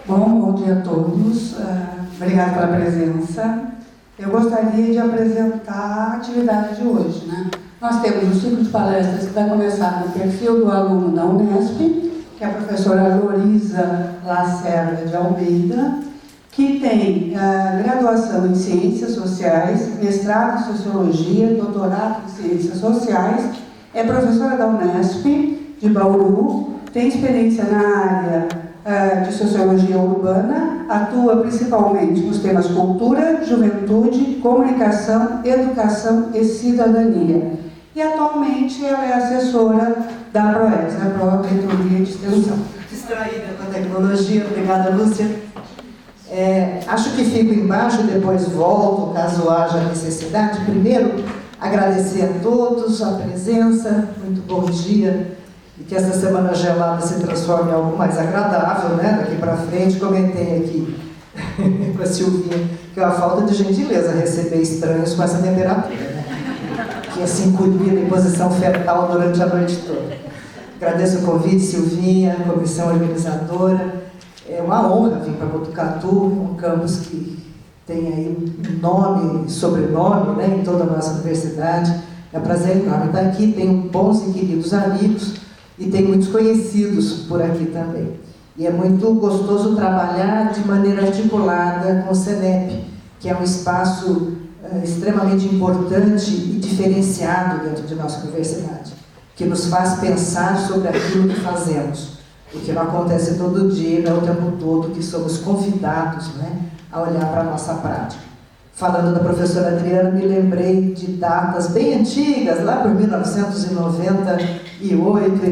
Bom dia a todos. Obrigada pela presença. Eu gostaria de apresentar a atividade de hoje, né? Nós temos um ciclo de palestras que vai começar no perfil do aluno da Unesp, que é a professora Loriza Lacerda de Almeida, que tem graduação em Ciências Sociais, mestrado em Sociologia, doutorado em Ciências Sociais, é professora da Unesp de Bauru, tem experiência na área de Sociologia Urbana, atua principalmente nos temas cultura, juventude, comunicação, educação e cidadania. E atualmente ela é assessora da PROEX, a Pró-Reitoria de Extensão. Distraída com a tecnologia, obrigada, Lúcia. Acho que fico embaixo e depois volto, caso haja necessidade. Primeiro, agradecer a todos a presença, muito bom dia, e que essa semana gelada se transforme em algo mais agradável, né? Daqui para frente, comentei aqui com a Silvinha, que é uma falta de gentileza receber estranhos com essa temperatura, né? Que é se encolhida em posição fetal durante a noite toda. Agradeço o convite, Silvinha, comissão organizadora. É uma honra vir para Botucatu, um campus que tem aí nome e sobrenome, né, em toda a nossa universidade. É um prazer enorme estar aqui, tenho bons e queridos amigos e tenho muitos conhecidos por aqui também. E é muito gostoso trabalhar de maneira articulada com o CENEP, que é um espaço extremamente importante e diferenciado dentro de nossa universidade, que nos faz pensar sobre aquilo que fazemos, o que não acontece todo dia, não é o tempo todo que somos convidados, né, a olhar para a nossa prática. Falando da professora Adriana, me lembrei de datas bem antigas, lá por 1998 e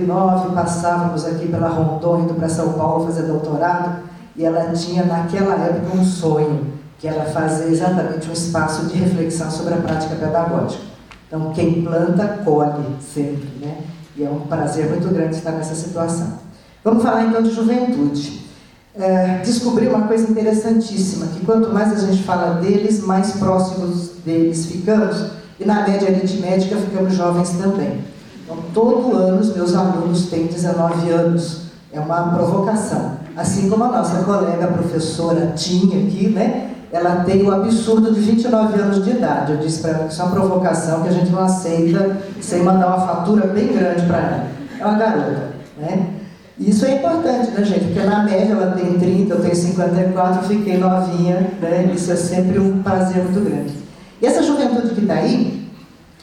9, passávamos aqui pela Rondon, indo para São Paulo fazer doutorado, e ela tinha naquela época um sonho, que era fazer exatamente um espaço de reflexão sobre a prática pedagógica. Então, quem planta, colhe sempre, né? E é um prazer muito grande estar nessa situação. Vamos falar então de juventude. Descobri uma coisa interessantíssima, que quanto mais a gente fala deles, mais próximos deles ficamos, e na média aritmética ficamos jovens também. Então, todo ano os meus alunos têm 19 anos, é uma provocação. Assim como a nossa colega, a professora Tinha aqui, né? Ela tem o absurdo de 29 anos de idade. Eu disse para ela que isso é uma provocação que a gente não aceita sem mandar uma fatura bem grande para ela. É uma garota, né? E isso é importante, né, gente? Porque na média ela tem 30, eu tenho 54, fiquei novinha, né? Isso é sempre um prazer muito grande. E essa juventude que está aí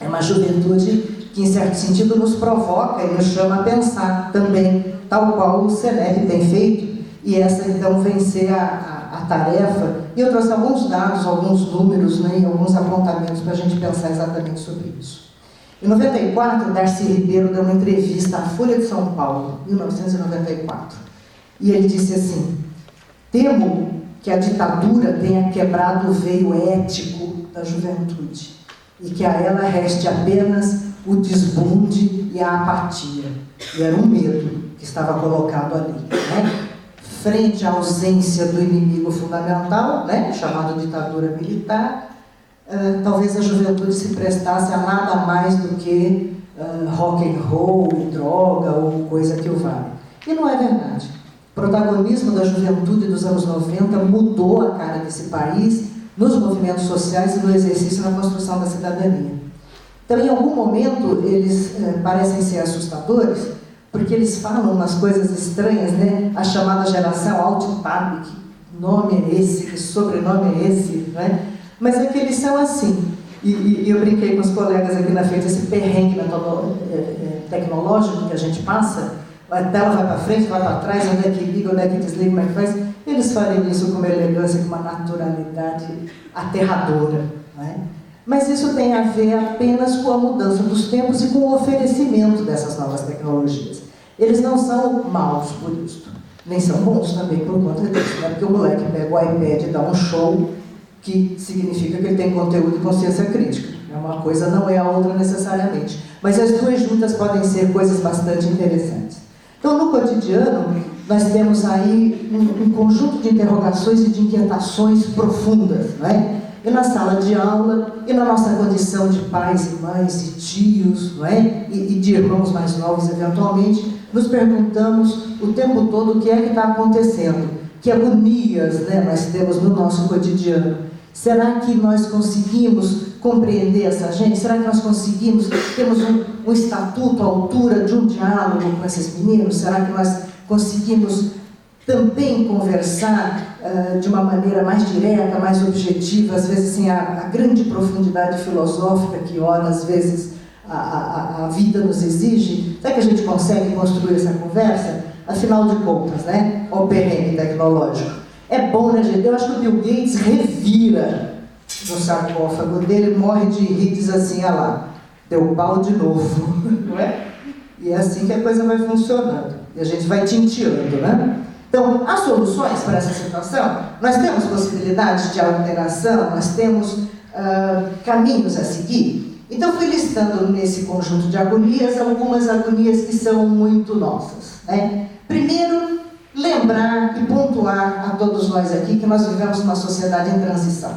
é uma juventude que, em certo sentido, nos provoca e nos chama a pensar também, tal qual o CENEP tem feito, e essa, então, vem ser a tarefa. E eu trouxe alguns dados, alguns números, né, e alguns apontamentos para a gente pensar exatamente sobre isso. Em 94, Darcy Ribeiro deu uma entrevista à Folha de São Paulo, 1994, e ele disse assim: temo que a ditadura tenha quebrado o veio ético da juventude e que a ela reste apenas o desbunde e a apatia. E era um medo que estava colocado ali, né? Frente à ausência do inimigo fundamental, né, chamado ditadura militar, talvez a juventude se prestasse a nada mais do que rock and roll, droga ou coisa que o vale. E não é verdade. O protagonismo da juventude dos anos 90 mudou a cara desse país nos movimentos sociais e no exercício na construção da cidadania. Então, em algum momento, eles parecem ser assustadores, porque eles falam umas coisas estranhas, né? A chamada geração alt-tab, que nome é esse, que sobrenome é esse, né? Mas é que eles são assim. E eu brinquei com os colegas aqui na frente, esse perrengue tecnológico que a gente passa, a tela vai para frente, vai para trás, onde é que liga, onde é que desliga, como é que faz. Eles fazem isso com uma elegância, com uma naturalidade aterradora, né? Mas isso tem a ver apenas com a mudança dos tempos e com o oferecimento dessas novas tecnologias. Eles não são maus por isso, nem são bons também por conta disso, né? Porque o moleque pega o iPad e dá um show, que significa que ele tem conteúdo e consciência crítica. É uma coisa, não é a outra necessariamente. Mas as duas juntas podem ser coisas bastante interessantes. Então, no cotidiano, nós temos aí um conjunto de interrogações e de inquietações profundas, não é? E na sala de aula, e na nossa condição de pais e mães e tios, não é? E de irmãos mais novos, eventualmente, nos perguntamos o tempo todo o que é que está acontecendo, que agonias, né, nós temos no nosso cotidiano. Será que nós conseguimos compreender essa gente? Será que nós conseguimos, temos um estatuto à altura de um diálogo com esses meninos? Será que nós conseguimos também conversar de uma maneira mais direta, mais objetiva, às vezes sem a grande profundidade filosófica que, ora, às vezes, a vida nos exige? Será que a gente consegue construir essa conversa? Afinal de contas, né? O perrengue tecnológico. É bom, né, gente? Eu acho que o Bill Gates revira no sarcófago dele, morre de rir e diz assim: ah lá, deu pau de novo. Não é? E é assim que a coisa vai funcionando. E a gente vai tinteando, né? Então, há soluções para essa situação? Nós temos possibilidades de alteração, nós temos caminhos a seguir. Então, fui listando nesse conjunto de agonias algumas agonias que são muito nossas, né? Primeiro, lembrar e pontuar a todos nós aqui que nós vivemos numa sociedade em transição.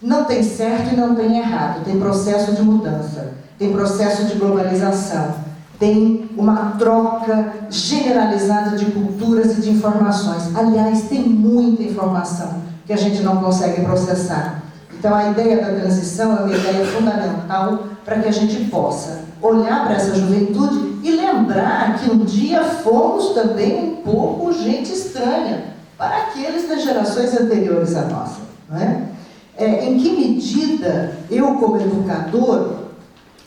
Não tem certo e não tem errado, tem processo de mudança, tem processo de globalização, tem uma troca generalizada de culturas e de informações. Aliás, tem muita informação que a gente não consegue processar. Então, a ideia da transição é uma ideia fundamental para que a gente possa olhar para essa juventude e lembrar que um dia fomos também um pouco gente estranha para aqueles das gerações anteriores à nossa, não é? Em que medida eu, como educador,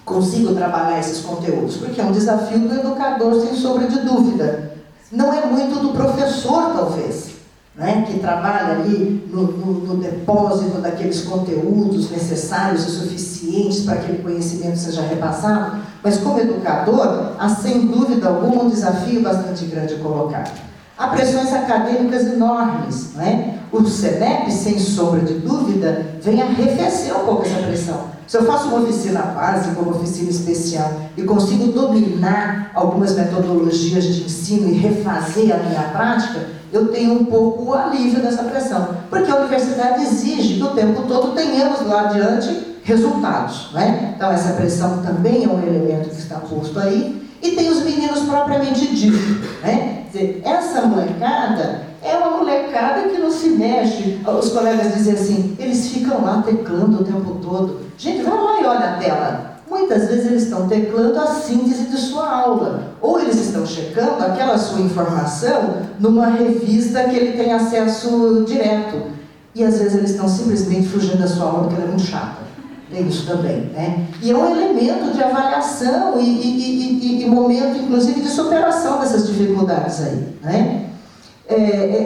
consigo trabalhar esses conteúdos? Porque é um desafio do educador, sem sombra de dúvida. Não é muito do professor, talvez, né, que trabalha ali no depósito daqueles conteúdos necessários e suficientes para que aquele conhecimento seja repassado, mas como educador, há sem dúvida alguma um desafio bastante grande colocado. Há pressões acadêmicas enormes, né? O SENEP, sem sombra de dúvida, vem arrefecer um pouco essa pressão. Se eu faço uma oficina básica, uma oficina especial, e consigo dominar algumas metodologias de ensino e refazer a minha prática, eu tenho um pouco o alívio dessa pressão. Porque a universidade exige que o tempo todo tenhamos lá adiante resultados, né? Então essa pressão também é um elemento que está posto aí. E tem os meninos propriamente dito, né? Quer dizer, essa molecada é uma molecada que não se mexe. Os colegas dizem assim, eles ficam lá teclando o tempo todo. Gente, vai lá e olha a tela. Muitas vezes eles estão teclando a síntese de sua aula. Ou eles estão checando aquela sua informação numa revista que ele tem acesso direto. E às vezes eles estão simplesmente fugindo da sua aula porque ela é muito chata. É isso também, né? E é um elemento de avaliação e momento, inclusive, de superação dessas dificuldades aí, né?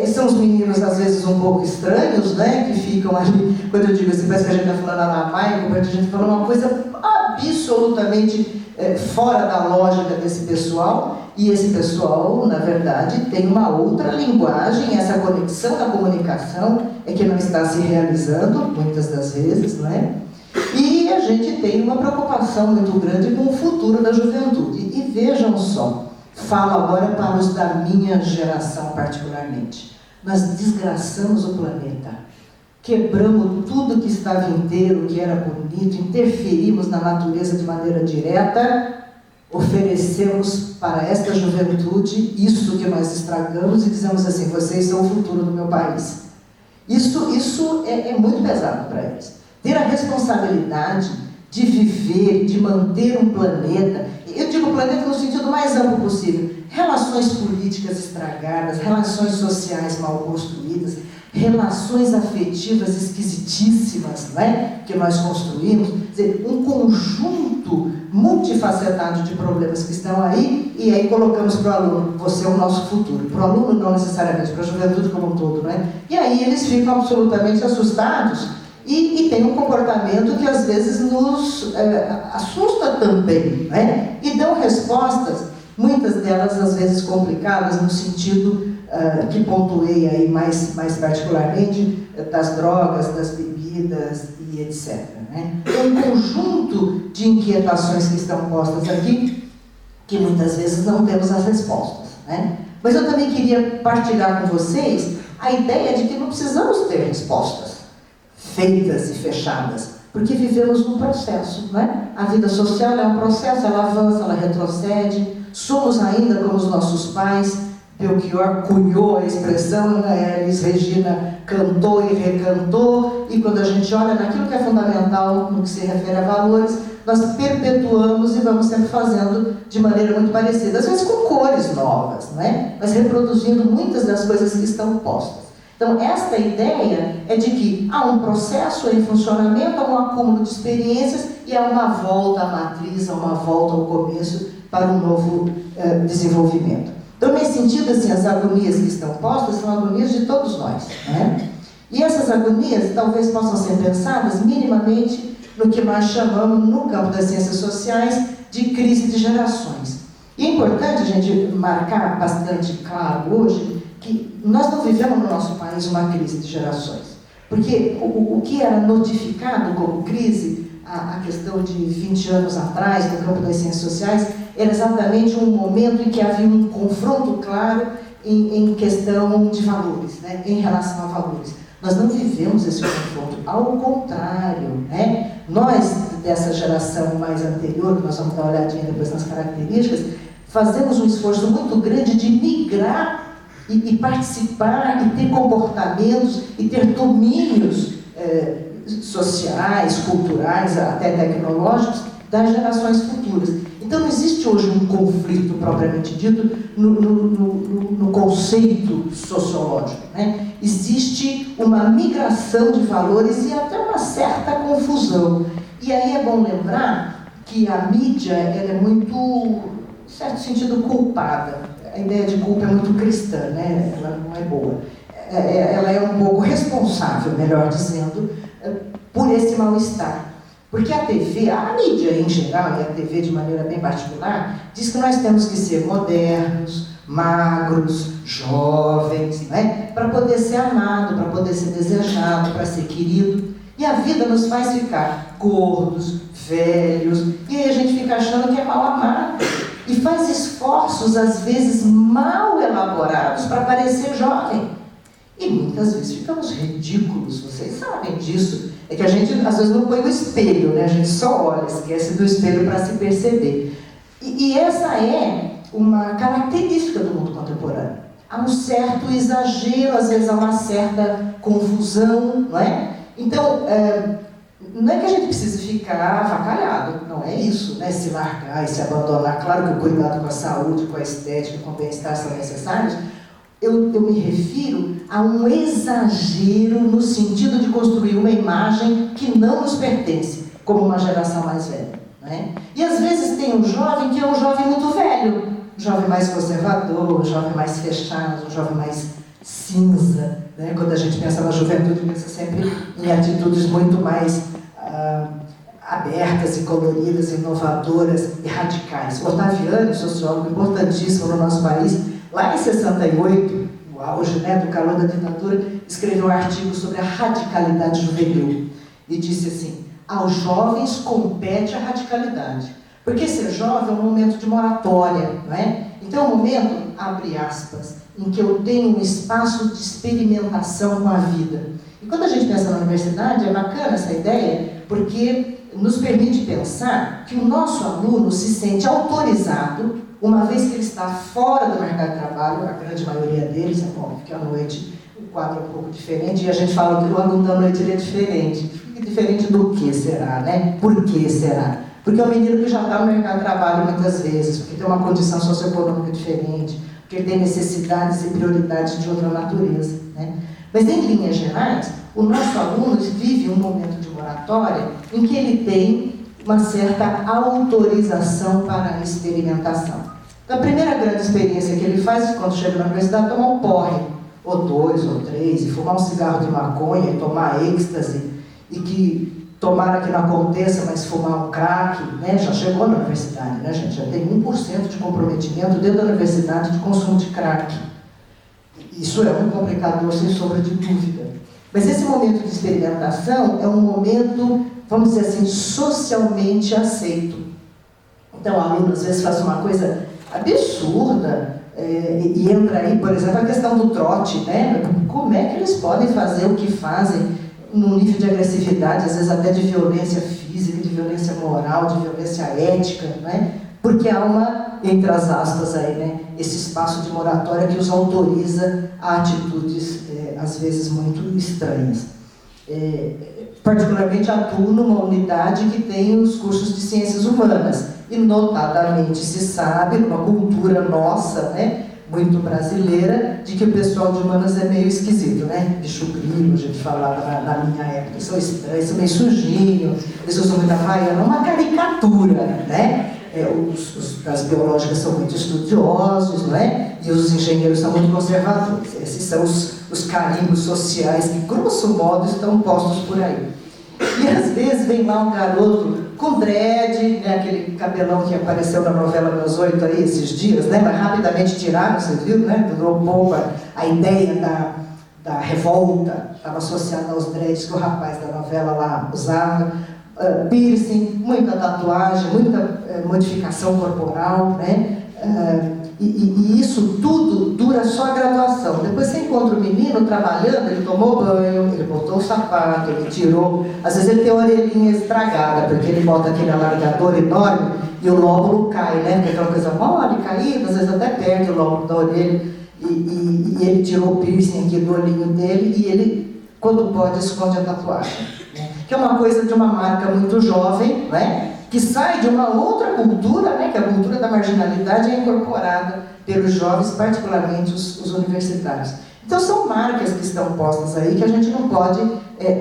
São os meninos, às vezes, um pouco estranhos, né? Que ficam ali, quando eu digo assim, parece que a gente está falando aramaico, mas a gente está falando uma coisa absolutamente fora da lógica desse pessoal, e esse pessoal, na verdade, tem uma outra linguagem, essa conexão da comunicação é que não está se realizando, muitas das vezes, não é? E a gente tem uma preocupação muito grande com o futuro da juventude. E vejam só, falo agora para os da minha geração particularmente. Nós desgraçamos o planeta, quebramos tudo que estava inteiro, que era bonito, interferimos na natureza de maneira direta, oferecemos para esta juventude isso que nós estragamos e dizemos assim, vocês são o futuro do meu país. Isso é muito pesado para eles. Ter a responsabilidade de viver, de manter um planeta, eu digo planeta no sentido mais amplo possível, relações políticas estragadas, relações sociais mal construídas, relações afetivas esquisitíssimas, né, que nós construímos, quer dizer, um conjunto multifacetado de problemas que estão aí, e aí colocamos para o aluno, você é o nosso futuro, para o aluno não necessariamente, para a juventude como um todo, né? E aí eles ficam absolutamente assustados, e tem um comportamento que às vezes nos assusta também, né? E dão respostas, muitas delas às vezes complicadas, no sentido que pontuei aí mais particularmente, das drogas, das bebidas e etc. Né? É um conjunto de inquietações que estão postas aqui, que muitas vezes não temos as respostas. Né? Mas eu também queria partilhar com vocês a ideia de que não precisamos ter respostas feitas e fechadas, porque vivemos num processo, né? A vida social é um processo, ela avança, ela retrocede, somos ainda como os nossos pais, Belchior cunhou a expressão, a Elis Regina cantou e recantou, e quando a gente olha naquilo que é fundamental no que se refere a valores, nós perpetuamos e vamos sempre fazendo de maneira muito parecida, às vezes com cores novas, não é? Mas reproduzindo muitas das coisas que estão postas. Então, esta ideia é de que há um processo em funcionamento, há um acúmulo de experiências e há uma volta à matriz, há uma volta ao começo para um novo desenvolvimento. Então, nesse sentido, assim, as agonias que estão postas são agonias de todos nós, né? E essas agonias talvez possam ser pensadas minimamente no que nós chamamos, no campo das ciências sociais, de crise de gerações. E é importante a gente marcar bastante claro hoje que nós não vivemos no nosso país uma crise de gerações. Porque o que era notificado como crise, a questão de 20 anos atrás, no campo das ciências sociais, era exatamente um momento em que havia um confronto claro em questão de valores, né, em relação a valores. Nós não vivemos esse confronto, ao contrário, né? Nós, dessa geração mais anterior, nós vamos dar uma olhadinha depois nas características, fazemos um esforço muito grande de migrar e participar, e ter comportamentos, e ter domínios sociais, culturais, até tecnológicos, das gerações futuras. Então, não existe hoje um conflito propriamente dito no conceito sociológico, né? Existe uma migração de valores e até uma certa confusão. E aí é bom lembrar que a mídia ela é muito, em certo sentido, culpada. A ideia de culpa é muito cristã, né? Ela não é boa. Ela é um pouco responsável, melhor dizendo, por esse mal-estar. Porque a TV, a mídia em geral, e a TV de maneira bem particular, diz que nós temos que ser modernos, magros, jovens, né? Para poder ser amado, para poder ser desejado, para ser querido. E a vida nos faz ficar gordos, velhos, e aí a gente fica achando que é mal amado. E faz esforços, às vezes, mal elaborados para parecer jovem. E muitas vezes ficamos ridículos, vocês sabem disso. É que a gente, às vezes, não põe o espelho, né? A gente só olha, esquece do espelho para se perceber. E essa é uma característica do mundo contemporâneo. Há um certo exagero, às vezes há uma certa confusão, não é? Então, não é que a gente precise ficar avacalhado, não é isso, né? Se largar e se abandonar. Claro que o cuidado com a saúde, com a estética, com o bem-estar são necessários. Eu me refiro a um exagero no sentido de construir uma imagem que não nos pertence, como uma geração mais velha, né? E às vezes tem um jovem que é um jovem muito velho, um jovem mais conservador, um jovem mais fechado, um jovem mais cinza, né? Quando a gente pensa na juventude, pensa sempre em atitudes muito mais abertas e coloridas, inovadoras e radicais. Ottaviani, sociólogo importantíssimo no nosso país, lá em 68, no auge, né, do calor da ditadura, escreveu um artigo sobre a radicalidade juvenil e disse assim: aos jovens compete a radicalidade, porque ser jovem é um momento de moratória, não é? Então é um momento, abre aspas, em que eu tenho um espaço de experimentação com a vida. E quando a gente pensa na universidade, é bacana essa ideia, porque nos permite pensar que o nosso aluno se sente autorizado, uma vez que ele está fora do mercado de trabalho, a grande maioria deles, é bom, porque à noite o quadro é um pouco diferente, e a gente fala que o aluno da noite ele é diferente. Diferente do que será, né? Por que será? Porque é um menino que já está no mercado de trabalho muitas vezes, porque tem uma condição socioeconômica diferente, porque tem necessidades e prioridades de outra natureza, né? Mas, em linhas gerais, o nosso aluno vive um momento de moratória em que ele tem uma certa autorização para a experimentação. Então, a primeira grande experiência que ele faz quando chega na universidade é tomar um porre, ou 2, ou 3, e fumar um cigarro de maconha, e tomar êxtase, e que tomara que não aconteça, mas fumar um crack, né? Já chegou na universidade, né, gente? Já tem 1% de comprometimento dentro da universidade de consumo de crack. Isso é um complicador, sem sombra de dúvida. Mas esse momento de experimentação é um momento, vamos dizer assim, socialmente aceito. Então, o aluno às vezes faz uma coisa absurda, e entra aí, por exemplo, a questão do trote, né? Como é que eles podem fazer o que fazem num nível de agressividade, às vezes até de violência física, de violência moral, de violência ética, né? Porque há uma, entre as aspas aí, né, esse espaço de moratória que os autoriza a atitudes, às vezes, muito estranhas. Particularmente atuo numa unidade que tem os cursos de ciências humanas, e notadamente se sabe, numa cultura nossa, né, muito brasileira, de que o pessoal de humanas é meio esquisito, né? Bicho grilo, a gente falava na minha época, eles são estranhos, são meio sujinhos, eles usam muita havaiana, uma caricatura, né? As biológicas são muito estudiosos, não é? E os engenheiros são muito conservadores. Esses são os carimbos sociais que, grosso modo, estão postos por aí. E às vezes vem lá um garoto com dread, né, aquele cabelão que apareceu na novela Meus 8 aí esses dias, né, mas rapidamente tiraram, você viu, né? Durou pouco a ideia da revolta, estava associada aos dreads que o rapaz da novela lá usava. Piercing, muita tatuagem, muita modificação corporal, né? E isso tudo dura só a graduação. Depois você encontra o menino trabalhando, ele tomou banho, ele botou o sapato, ele tirou. Às vezes ele tem a orelhinha estragada, porque ele bota aquele alargador enorme e o lóbulo cai, né? Porque é aquela coisa mole, caída, às vezes até perde o lóbulo da orelha. E ele tirou o piercing aqui do olhinho dele e ele, quando pode, esconde a tatuagem. Que é uma coisa de uma marca muito jovem, né? Que sai de uma outra cultura, né? Que a cultura da marginalidade é incorporada pelos jovens, particularmente os universitários. Então são marcas que estão postas aí que a gente não pode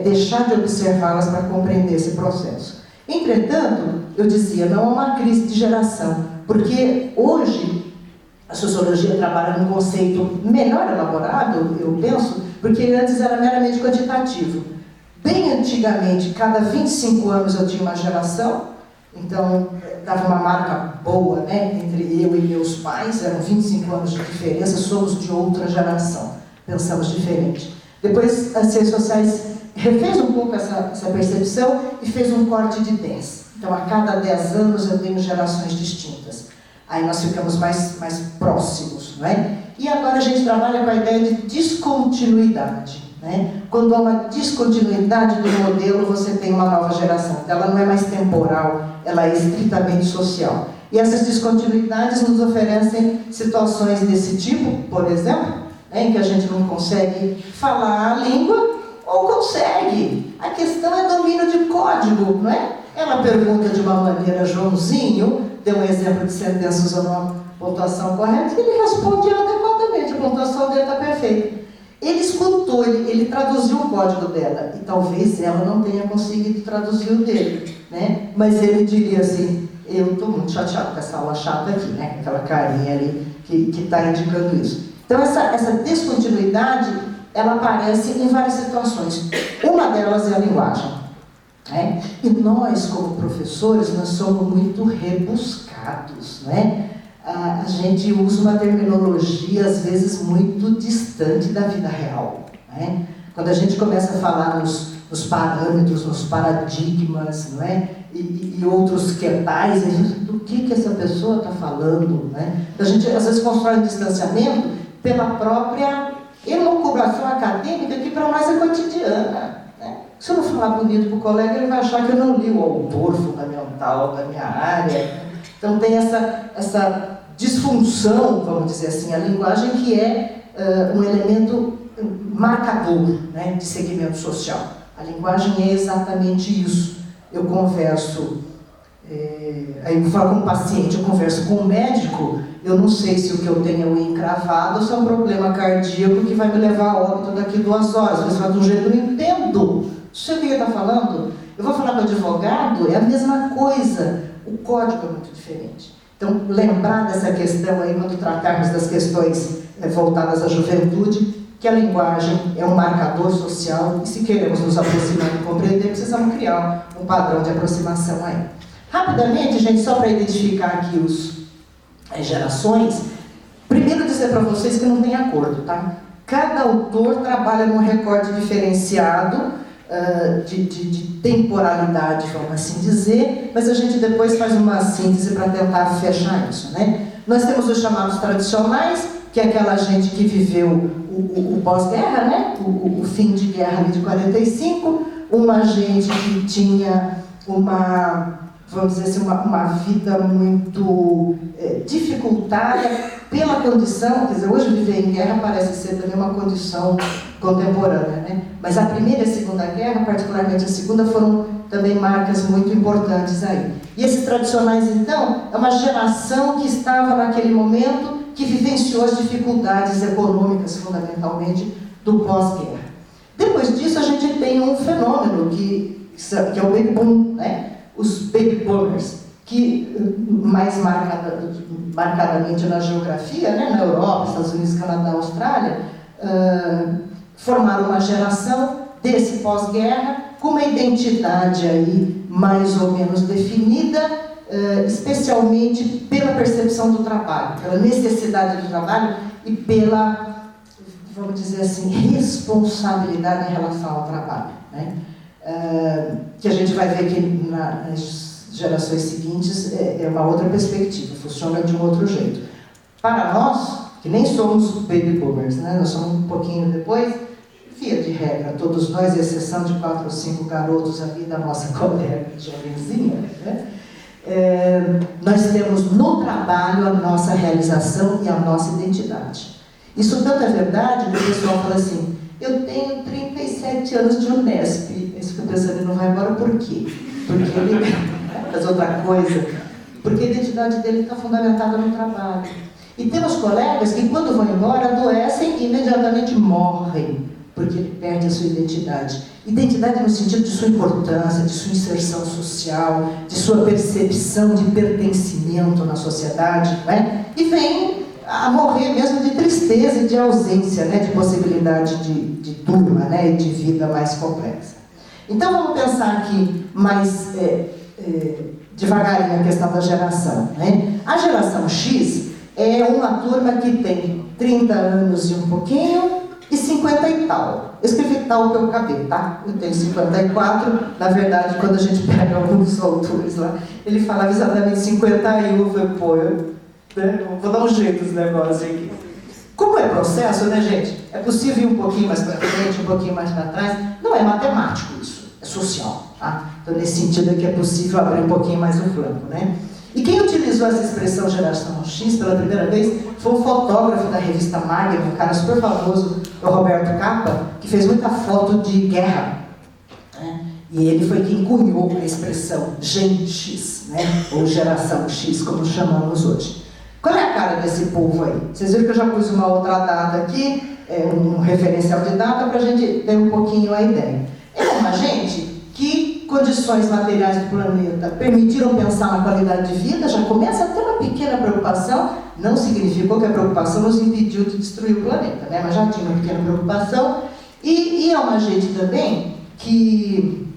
deixar de observá-las para compreender esse processo. Entretanto, eu dizia, não há uma crise de geração, porque hoje a sociologia trabalha num conceito melhor elaborado, eu penso, porque antes era meramente quantitativo. Bem antigamente, cada 25 anos eu tinha uma geração, então dava uma marca boa, né, entre eu e meus pais, eram 25 anos de diferença, somos de outra geração, pensamos diferente. Depois as ciências sociais refez um pouco essa percepção e fez um corte de 10. Então a cada 10 anos eu tenho gerações distintas. Aí nós ficamos mais próximos, não é? E agora a gente trabalha com a ideia de descontinuidade. Né? Quando há uma descontinuidade do modelo, você tem uma nova geração. Ela não é mais temporal, ela é estritamente social. E essas descontinuidades nos oferecem situações desse tipo, por exemplo, né, em que a gente não consegue falar a língua, ou consegue. A questão é domínio de código, não é? Ela pergunta de uma maneira, Joãozinho, deu um exemplo de sentença usando uma pontuação correta, e ele responde adequadamente, a pontuação dele está perfeita. Ele escutou, ele traduziu o código dela, e talvez ela não tenha conseguido traduzir o dele, né? Mas ele diria assim, eu estou muito chateado com essa aula chata aqui, né? Aquela carinha ali que está indicando isso. Então essa descontinuidade, ela aparece em várias situações. Uma delas é a linguagem, né? E nós, como professores, nós somos muito rebuscados, né? A gente usa uma terminologia, às vezes, muito distante da vida real, né? Quando a gente começa a falar nos parâmetros, nos paradigmas, não é? E outros que tais, do que essa pessoa está falando, né? A gente, às vezes, constrói um distanciamento pela própria elucubração acadêmica, que para nós é cotidiana, né? Se eu não falar bonito para o colega, ele vai achar que eu não li o autor fundamental da minha área. Então tem essa disfunção, vamos dizer assim, a linguagem que é um elemento marcador, né, de segmento social. A linguagem é exatamente isso. Eu converso, aí eu falo com o paciente, eu converso com o médico, eu não sei se o que eu tenho é encravado ou se é um problema cardíaco que vai me levar a óbito daqui 2 horas. Mas fala de um jeito eu não entendo. Você o que ele está falando? Eu vou falar com o advogado, é a mesma coisa. O código é muito diferente. Então, lembrar dessa questão aí, quando tratarmos das questões voltadas à juventude, que a linguagem é um marcador social e se queremos nos aproximar e compreender, precisamos criar um padrão de aproximação aí. Rapidamente, gente, só para identificar aqui as gerações, primeiro dizer para vocês que não tem acordo, tá? Cada autor trabalha num recorte diferenciado, de temporalidade, vamos assim dizer, mas a gente depois faz uma síntese para tentar fechar isso, né? Nós temos os chamados tradicionais, que é aquela gente que viveu o pós-guerra, né? O fim de guerra ali de 45, uma gente que tinha uma vamos dizer assim, uma vida muito dificultada pela condição, quer dizer, hoje viver em guerra parece ser também uma condição contemporânea, né? Mas a Primeira e a Segunda Guerra, particularmente a Segunda, foram também marcas muito importantes aí. E esses tradicionais, então, é uma geração que estava naquele momento, que vivenciou as dificuldades econômicas, fundamentalmente, do pós-guerra. Depois disso, a gente tem um fenômeno que é o baby boom, né? Os baby boomers, que mais marcadamente na geografia, né? Na Europa, Estados Unidos, Canadá, Austrália, formaram uma geração desse pós-guerra com uma identidade aí mais ou menos definida, especialmente pela percepção do trabalho, pela necessidade do trabalho e pela, vamos dizer assim, responsabilidade em relação ao trabalho, né? Que a gente vai ver que nas gerações seguintes é uma outra perspectiva, funciona de um outro jeito. Para nós, que nem somos baby boomers, né? Nós somos um pouquinho depois, via de regra, todos nós, exceção de 4 ou 5 garotos ali da nossa colega jovenzinha, né? Nós temos no trabalho a nossa realização e a nossa identidade. Isso tanto é verdade que o pessoal fala assim, eu tenho 37 anos de Unesp. Aí você fica pensando, ele não vai embora por quê? Porque ele faz outra coisa. Porque a identidade dele está fundamentada no trabalho. E temos colegas que, quando vão embora, adoecem e imediatamente morrem, porque ele perde a sua identidade. Identidade no sentido de sua importância, de sua inserção social, de sua percepção de pertencimento na sociedade, não é? E vem a morrer mesmo de tristeza e de ausência, né, de possibilidade de turma, né, e de vida mais complexa. Então vamos pensar aqui mais devagarinho a questão da geração, né? A geração X é uma turma que tem 30 anos e um pouquinho e 50 e tal. Eu escrevi tal pelo cabelo, tá? Eu tenho 54, na verdade, quando a gente pega alguns autores lá, ele falava exatamente 51, eu falei, pô, vou dar um jeito nesse negócio aqui. Como é processo, né, gente? É possível ir um pouquinho mais para frente, um pouquinho mais para trás. Não é matemático isso, é social, tá? Então, nesse sentido é que é possível abrir um pouquinho mais o flanco, né? E quem utilizou essa expressão geração X pela primeira vez foi um fotógrafo da revista Magnum, um cara super famoso, o Roberto Capa, que fez muita foto de guerra, né? E ele foi quem cunhou a expressão Gen X, né? Ou geração X, como chamamos hoje. Qual é a cara desse povo aí? Vocês viram que eu já pus uma outra data aqui, um referencial de data, para a gente ter um pouquinho a ideia. É uma gente que condições materiais do planeta permitiram pensar na qualidade de vida, já começa a ter uma pequena preocupação, não significou que a preocupação nos impediu de destruir o planeta, né? Mas já tinha uma pequena preocupação, e é uma gente também que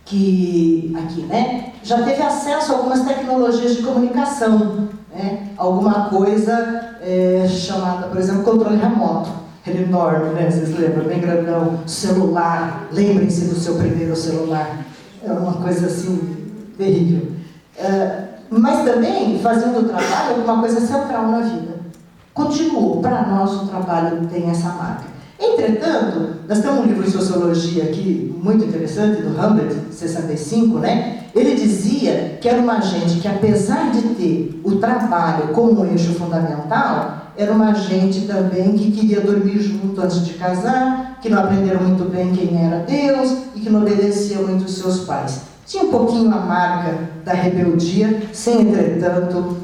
aqui, né, já teve acesso a algumas tecnologias de comunicação, né? Alguma coisa chamada, por exemplo, controle remoto. Ele é enorme, né? Vocês lembram? Bem grandão. Celular. Lembrem-se do seu primeiro celular. É uma coisa assim, terrível. Mas também, fazendo o trabalho, alguma coisa central na vida. Continuou. Para nós, o trabalho tem essa marca. Entretanto, nós temos um livro de sociologia aqui, muito interessante, do Humbert, 65, né? Ele dizia que era uma gente que, apesar de ter o trabalho como um eixo fundamental, era uma gente também que queria dormir junto antes de casar, que não aprenderam muito bem quem era Deus e que não obedecia muito os seus pais. Tinha um pouquinho a marca da rebeldia, sem, entretanto,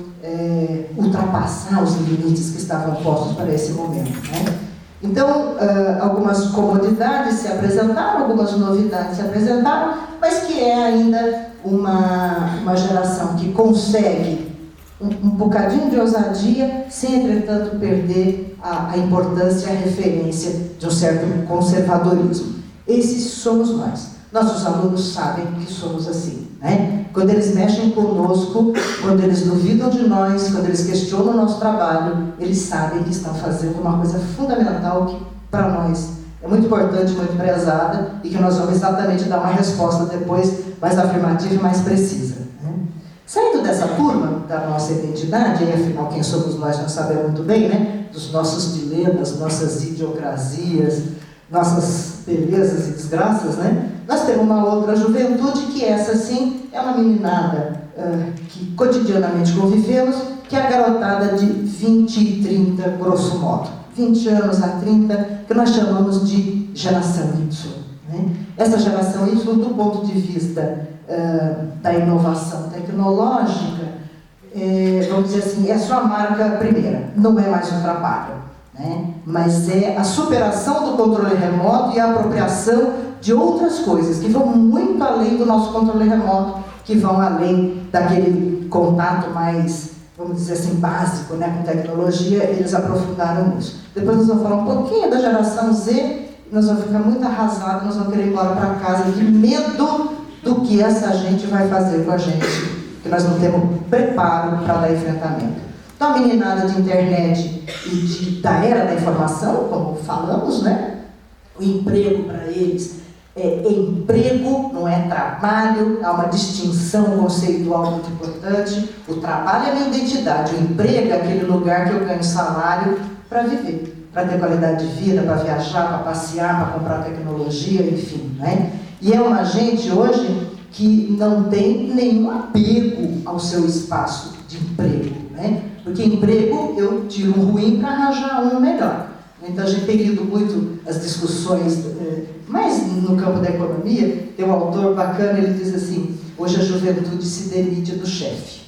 ultrapassar os limites que estavam postos para esse momento, né? Então, algumas comodidades se apresentaram, algumas novidades se apresentaram, mas que é ainda uma geração que consegue um bocadinho de ousadia, sem, entretanto, perder a importância e a referência de um certo conservadorismo. Esses somos nós. Nossos alunos sabem que somos assim, né? Quando eles mexem conosco, quando eles duvidam de nós, quando eles questionam o nosso trabalho, eles sabem que estão fazendo uma coisa fundamental que, para nós, é muito importante, muito prezada, e que nós vamos exatamente dar uma resposta depois mais afirmativa e mais precisa, né? Saindo dessa turma da nossa identidade, e afinal quem somos nós sabemos muito bem, né? Dos nossos dilemas, nossas idiosincrasias, nossas belezas e desgraças, né? Nós temos uma outra juventude que essa sim é uma meninada que cotidianamente convivemos, que é a garotada de 20 e 30, grosso modo. 20 anos a 30, que nós chamamos de geração Y. Né? Essa geração Y, do ponto de vista da inovação tecnológica, vamos dizer assim, é a sua marca primeira, não é mais o trabalho, né? Mas é a superação do controle remoto e a apropriação de outras coisas que vão muito além do nosso controle remoto, que vão além daquele contato mais, vamos dizer assim, básico, né, com tecnologia. Eles aprofundaram nisso. Depois nós vamos falar um pouquinho da geração Z, nós vamos ficar muito arrasados, nós vamos querer ir embora para casa de medo do que essa gente vai fazer com a gente, que nós não temos preparo para dar enfrentamento. Então, a meninada de internet e da era da informação, como falamos, né? O emprego para eles é emprego, não é trabalho, há uma distinção conceitual muito importante. O trabalho é a minha identidade, o emprego é aquele lugar que eu ganho salário para viver, para ter qualidade de vida, para viajar, para passear, para comprar tecnologia, enfim, né? E é uma gente hoje que não tem nenhum apego ao seu espaço de emprego, né? Porque emprego eu tiro um ruim para arranjar um melhor. Então a gente tem lido muito as discussões, mas no campo da economia, tem um autor bacana, ele diz assim: hoje a juventude se demite do chefe.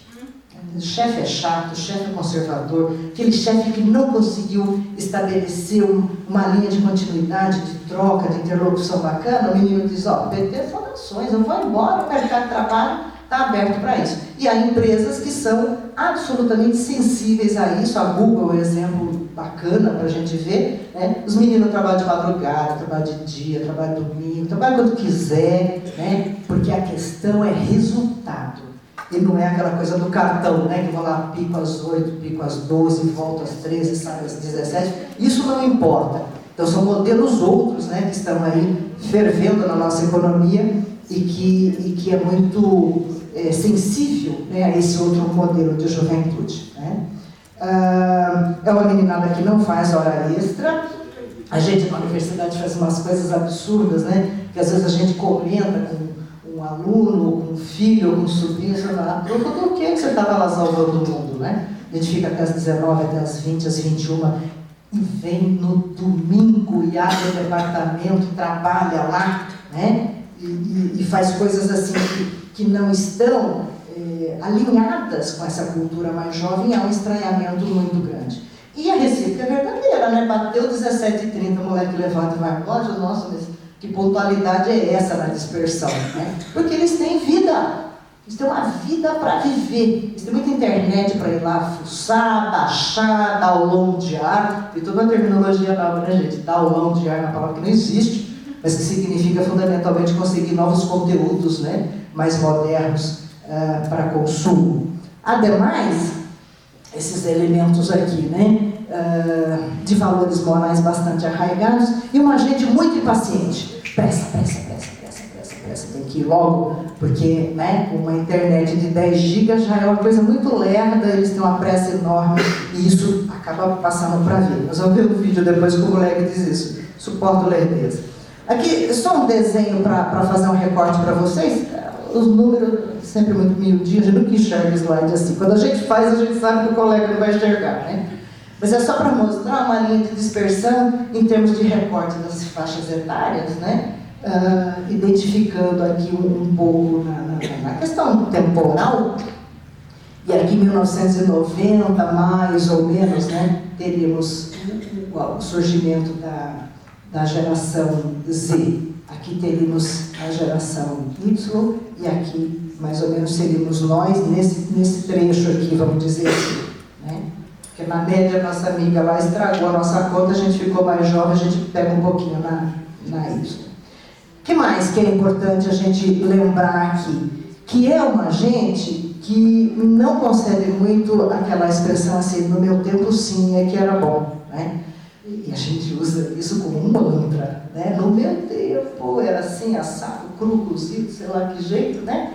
O chefe é chato, o chefe é conservador, aquele chefe que não conseguiu estabelecer uma linha de continuidade, de troca, de interlocução bacana. O menino diz: ó, PT fundações, eu vou embora, o mercado de trabalho está aberto para isso. E há empresas que são absolutamente sensíveis a isso. A Google é um exemplo bacana para a gente ver, né? Os meninos trabalham de madrugada, trabalham de dia, trabalham domingo, trabalham quando quiser, né? Porque a questão é resultado. E não é aquela coisa do cartão, né? Que vou lá, pico às 8, pico às 12, volto às 13, saio às 17. Isso não importa. Então são modelos outros, né? Que estão aí fervendo na nossa economia e que é muito sensível, né, a esse outro modelo de juventude, né? É uma meninada que não faz hora extra. A gente na universidade faz umas coisas absurdas, né? Que às vezes a gente comenta com um aluno, com um filho, com um sobrinho, você fala: troco do que você estava lá salvando o mundo, né? A gente fica até as 19, até as 20, às 21 e vem no domingo e abre o departamento, trabalha lá, né? E faz coisas assim que não estão alinhadas com essa cultura mais jovem. Há um estranhamento muito grande. E a recíproca é verdadeira, né? Bateu 17h30, o moleque levanta e vai embora. Nossa, mas que pontualidade é essa na dispersão, né? Porque eles têm vida. Eles têm uma vida para viver. Eles têm muita internet para ir lá fuçar, baixar, downloadear. Tem toda uma terminologia nova, né, gente? Downloadear é uma palavra que não existe, mas que significa fundamentalmente conseguir novos conteúdos, né, mais modernos para consumo. Ademais, esses elementos aqui, né, de valores morais bastante arraigados e uma gente muito impaciente. Pressa, tem que ir logo, porque, né, com uma internet de 10 GB já é uma coisa muito lerda, eles têm uma pressa enorme e isso acaba passando para a vida. Nós vamos ver um vídeo depois que o colega diz isso. Suporto lerdeza. Aqui, só um desenho para fazer um recorte para vocês. Os números, sempre muito miudinhos, a gente nunca enxerga o slide assim. Quando a gente faz, a gente sabe que o colega não vai enxergar, né? Mas é só para mostrar uma linha de dispersão em termos de recorte das faixas etárias, né? Identificando aqui um pouco na questão temporal. E aqui, 1990, mais ou menos, né? Teríamos o surgimento da geração Z. Aqui teríamos a geração Y e aqui, mais ou menos, seríamos nós nesse trecho aqui, vamos dizer assim, né? Porque na média a nossa amiga lá estragou a nossa conta, a gente ficou mais jovem, a gente pega um pouquinho na Y. O que mais que é importante a gente lembrar aqui? Que é uma gente que não concede muito aquela expressão assim: no meu tempo sim, é que era bom, né? E a gente usa isso como um mantra, né? No meu tempo era assim, assado, cru, cozido, sei lá que jeito, né?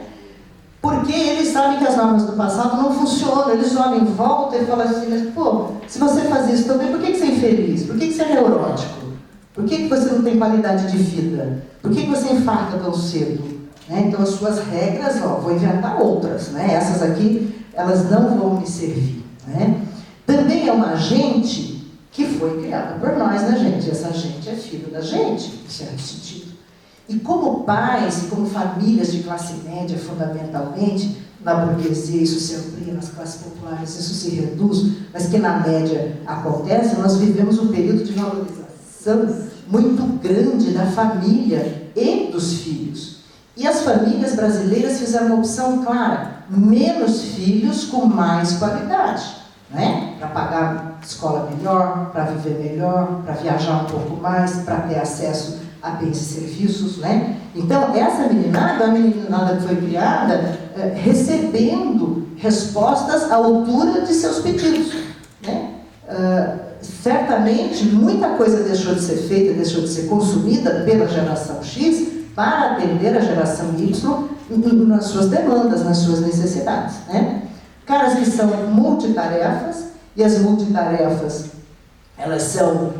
Porque eles sabem que as normas do passado não funcionam. Eles olham em volta e falam assim: mas, pô, se você faz isso também, por que você é infeliz? Por que você é neurótico? Por que você não tem qualidade de vida? Por que você infarta tão cedo? Né? Então, as suas regras, vou inventar outras. Né? Essas aqui, elas não vão me servir. Né? Também é uma gente que foi criada por nós, né, gente? Essa gente é filho da gente, em certo sentido. E como pais, e como famílias de classe média, fundamentalmente, na burguesia isso se amplia, nas classes populares isso se reduz, mas que na média acontece, nós vivemos um período de valorização muito grande da família e dos filhos. E as famílias brasileiras fizeram uma opção clara: menos filhos com mais qualidade, né? Para pagar escola melhor, para viver melhor, para viajar um pouco mais, para ter acesso a bens e serviços, né? Então, essa meninada, a meninada que foi criada, recebendo respostas à altura de seus pedidos, né? Certamente, muita coisa deixou de ser feita, deixou de ser consumida pela geração X para atender a geração Y nas suas demandas, nas suas necessidades, né? Caras que são multitarefas, e as multitarefas, elas são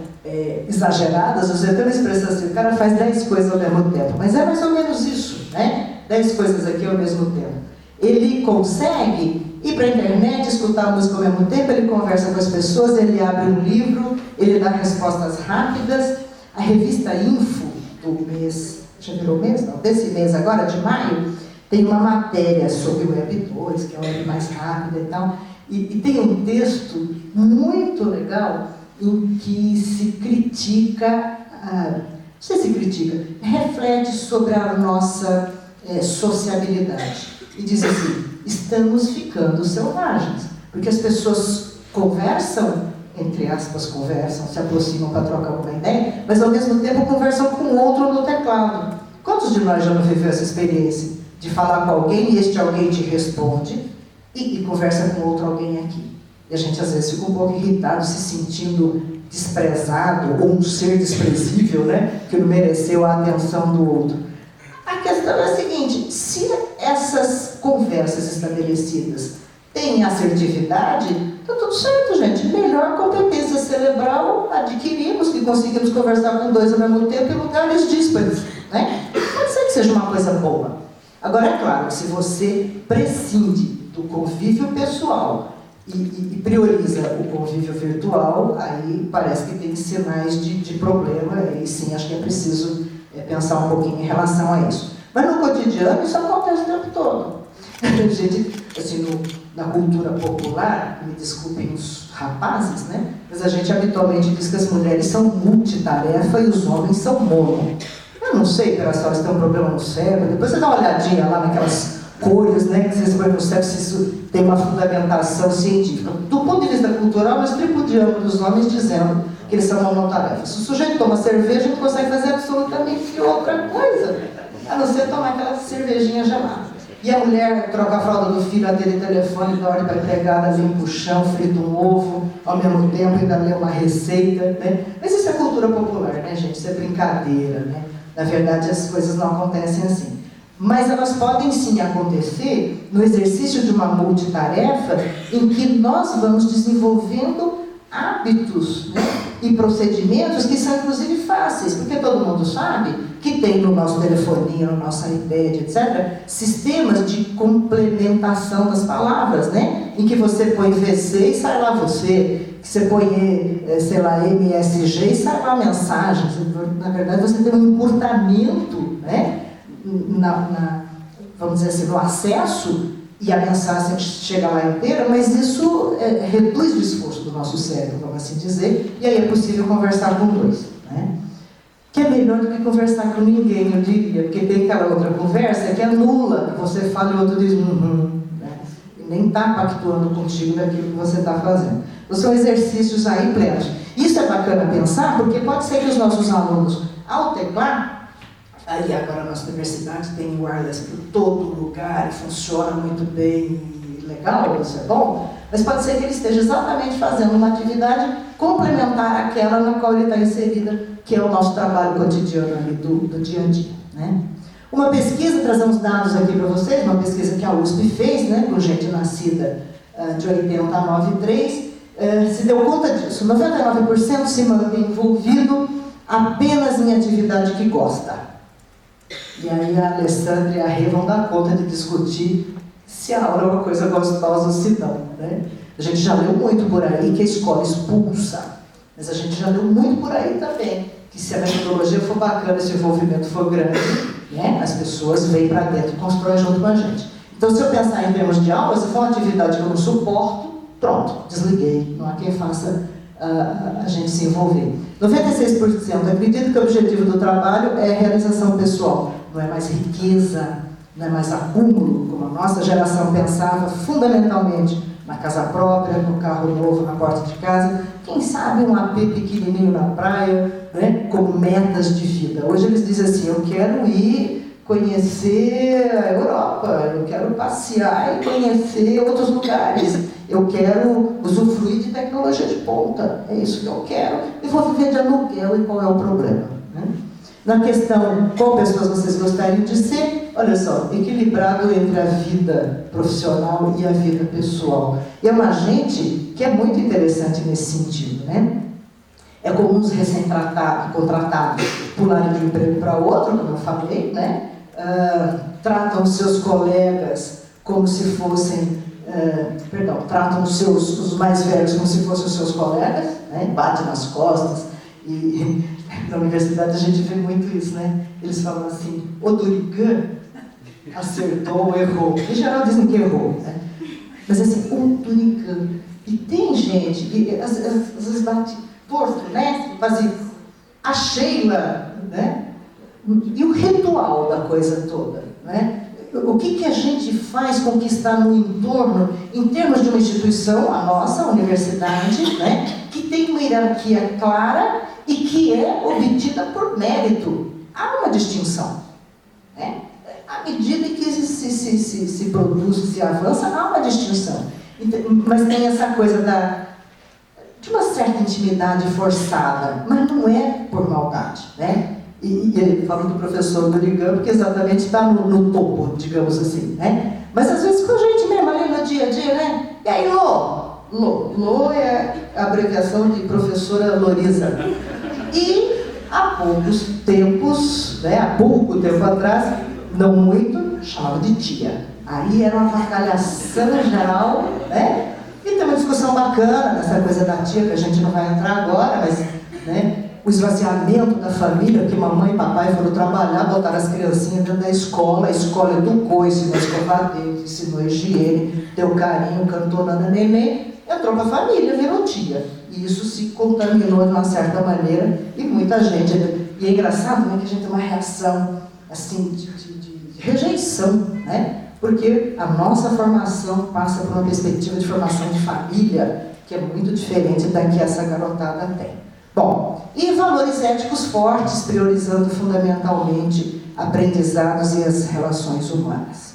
exageradas. Você tem uma expressão assim: o cara faz 10 coisas ao mesmo tempo, mas é mais ou menos isso, né? 10 coisas aqui ao mesmo tempo. Ele consegue ir para a internet, escutar a música ao mesmo tempo, ele conversa com as pessoas, ele abre um livro, ele dá respostas rápidas. A revista Info do mês, já virou mês? Não, desse mês agora, de maio, tem uma matéria sobre o Web 2, que é a web mais rápida e tal, e tem um texto muito legal em que se critica, não sei se critica, reflete sobre a nossa sociabilidade. E diz assim: estamos ficando selvagens, porque as pessoas conversam, entre aspas, conversam, se aproximam para trocar alguma ideia, mas ao mesmo tempo conversam com o outro no teclado. Quantos de nós já não viveu essa experiência de falar com alguém e este alguém te responde e conversa com outro alguém aqui? E a gente às vezes fica um pouco irritado, se sentindo desprezado, ou um ser desprezível, né? Que não mereceu a atenção do outro. A questão é a seguinte: se essas conversas estabelecidas têm assertividade, está tudo certo, gente. Melhor competência cerebral adquirimos, que conseguimos conversar com 2 ao mesmo tempo em lugares díspares, né? Pode ser que seja uma coisa boa. Agora, é claro que se você prescinde do convívio pessoal e prioriza o convívio virtual, aí parece que tem sinais de problema, e sim, acho que é preciso pensar um pouquinho em relação a isso. Mas no cotidiano isso acontece o tempo todo. A gente, assim, na cultura popular, me desculpem os rapazes, né? Mas a gente habitualmente diz que as mulheres são multitarefa e os homens são mono. Eu não sei, pelas senhoras têm um problema no cérebro, depois você dá uma olhadinha lá naquelas cores, né, que vocês põem no cérebro, se isso tem uma fundamentação científica. Do ponto de vista cultural, nós tripudiamos os homens dizendo que eles são monotarefas. Se o sujeito toma cerveja, não consegue fazer absolutamente outra coisa, a não ser tomar aquela cervejinha gelada. E a mulher troca a fralda do filho, atende o telefone, dá ordem para a empregada, limpa o chão, frita um ovo, ao mesmo tempo ainda lê uma receita, né? Mas isso é cultura popular, né, gente? Isso é brincadeira, né? Na verdade, as coisas não acontecem assim. Mas elas podem sim acontecer no exercício de uma multitarefa em que nós vamos desenvolvendo hábitos, né, e procedimentos que são inclusive fáceis, porque todo mundo sabe que tem no nosso telefoninho, no nosso iPad, etc., sistemas de complementação das palavras, né, em que você põe VC e sai lá você, que você põe, sei lá, MSG e sai lá mensagem. Na verdade, você tem um encurtamento, né, vamos dizer assim, no acesso, e a mensagem chega lá inteira, mas isso reduz o esforço do nosso cérebro, vamos assim dizer, e aí é possível conversar com 2, né? Que é melhor do que conversar com ninguém, eu diria, porque tem aquela outra conversa que é nula, que você fala e o outro diz né? E nem está pactuando contigo daquilo que você está fazendo. Então, são exercícios aí plenos. Isso é bacana pensar, porque pode ser que os nossos alunos, ao teclar, aí agora a nossa universidade tem wireless por todo lugar e funciona muito bem e legal, isso é bom, mas pode ser que ele esteja exatamente fazendo uma atividade complementar àquela na qual ele está inserida, que é o nosso trabalho cotidiano ali do dia a dia, né? Uma pesquisa, trazer uns dados aqui para vocês, uma pesquisa que a USP fez, né, com gente nascida de 80 a 93, se deu conta disso: 99% se mantém envolvido apenas em atividade que gosta. E aí a Alessandra e a Rê vão dar conta de discutir se a aula é uma coisa gostosa ou se não, né? A gente já leu muito por aí que a escola expulsa, mas a gente já leu muito por aí também que se a metodologia for bacana, se o envolvimento for grande, né, as pessoas vêm para dentro e constroem junto com a gente. Então, se eu pensar em termos de aula, se for uma atividade que eu não suporto, pronto, desliguei, não há quem faça a gente se envolver. 96% acredito que o objetivo do trabalho é realização pessoal, não é mais riqueza, não é mais acúmulo, como a nossa geração pensava, fundamentalmente na casa própria, no carro novo, na porta de casa, quem sabe um AP pequenininho na praia, né, como metas de vida. Hoje eles dizem assim, eu quero ir conhecer a Europa, eu quero passear e conhecer outros lugares, eu quero usufruir de tecnologia de ponta, é isso que eu quero, e vou viver de aluguel, e qual é o problema? Né? Na questão, qual pessoas vocês gostariam de ser? Olha só, equilibrado entre a vida profissional e a vida pessoal. E é uma gente que é muito interessante nesse sentido, né? É comum os recém-contratados pularem de um emprego para outro, como eu falei, né? Tratam seus colegas como se fossem, tratam os mais velhos como se fossem os seus colegas, né? Bate nas costas. E na universidade a gente vê muito isso, né? Eles falam assim, o Durigan acertou ou errou. Em geral dizem que errou, né? Mas assim, o Durigan. E tem gente que às vezes bate torto, né? Faz assim, a Sheila, né? E o ritual da coisa toda, né? O que a gente faz com o que está no entorno, em termos de uma instituição, a nossa, a universidade, né? Que tem uma hierarquia clara e que é obtida por mérito. Há uma distinção, né? À medida que se produz, se avança, há uma distinção. Mas tem essa coisa de uma certa intimidade forçada, mas não é por maldade, né? E ele fala do professor Durigan, porque exatamente está no topo, digamos assim, né? Mas às vezes com a gente mesmo, ali no dia a dia, né? E aí, Lô é a abreviação de professora Loriza. E há pouco tempo atrás, não muito, chamava de tia. Aí era uma avacalhação geral, né? E tem uma discussão bacana nessa coisa da tia, que a gente não vai entrar agora, mas, né? O esvaziamento da família, que mamãe e papai foram trabalhar, botaram as criancinhas dentro da escola, a escola educou, ensinou a escovar dente, ensinou a higiene, deu carinho, cantou nada neném, entrou para a família, virou tia. E isso se contaminou de uma certa maneira, e muita gente. E é engraçado, né, que a gente tem uma reação assim, de rejeição, né? Porque a nossa formação passa por uma perspectiva de formação de família, que é muito diferente da que essa garotada tem. Bom, e valores éticos fortes, priorizando fundamentalmente aprendizados e as relações humanas.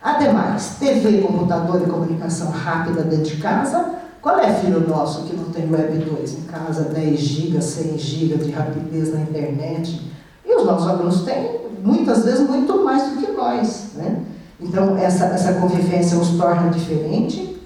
Ademais, TV, computador e comunicação rápida dentro de casa. Qual é filho nosso que não tem Web 2 em casa, 10 GB, 100 GB de rapidez na internet? E os nossos alunos têm, muitas vezes, muito mais do que nós, né? Então, essa convivência os torna diferente.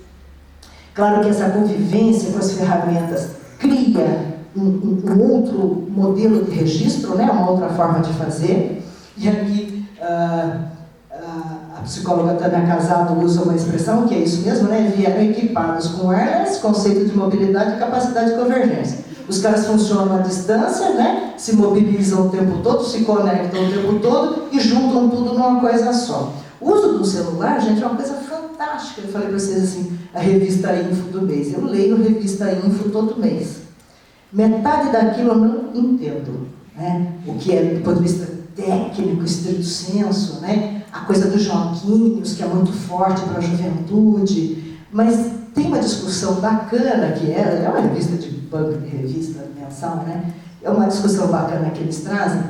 Claro que essa convivência com as ferramentas cria um outro modelo de registro, né? Uma outra forma de fazer. E aqui a psicóloga Tânia Casado usa uma expressão que é isso mesmo, né? Vieram equipados com wireless, conceito de mobilidade e capacidade de convergência. Os caras funcionam à distância, né? Se mobilizam o tempo todo, se conectam o tempo todo e juntam tudo numa coisa só. O uso do celular, gente, é uma coisa fantástica. Eu falei para vocês assim, a revista Info do mês. Eu leio a revista Info todo mês. Metade daquilo eu não entendo, né? O que é, do ponto de vista técnico, estrito senso, né? A coisa dos joguinhos, que é muito forte para a juventude, mas tem uma discussão bacana, que é uma revista de banco de revista mensal, né? É uma discussão bacana que eles trazem,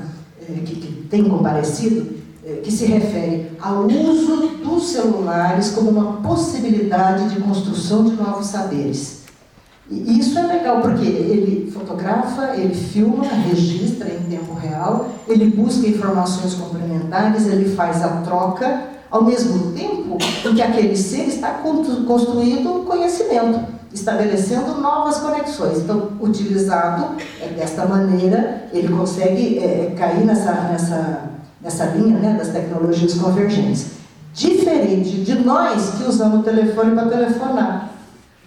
que tem comparecido, que se refere ao uso dos celulares como uma possibilidade de construção de novos saberes. E isso é legal, porque ele fotografa, ele filma, registra em tempo real, ele busca informações complementares, ele faz a troca, ao mesmo tempo em que aquele ser está construindo conhecimento, estabelecendo novas conexões. Então, utilizado desta maneira, ele consegue cair nessa linha, né, das tecnologias convergentes. Diferente de nós que usamos o telefone para telefonar.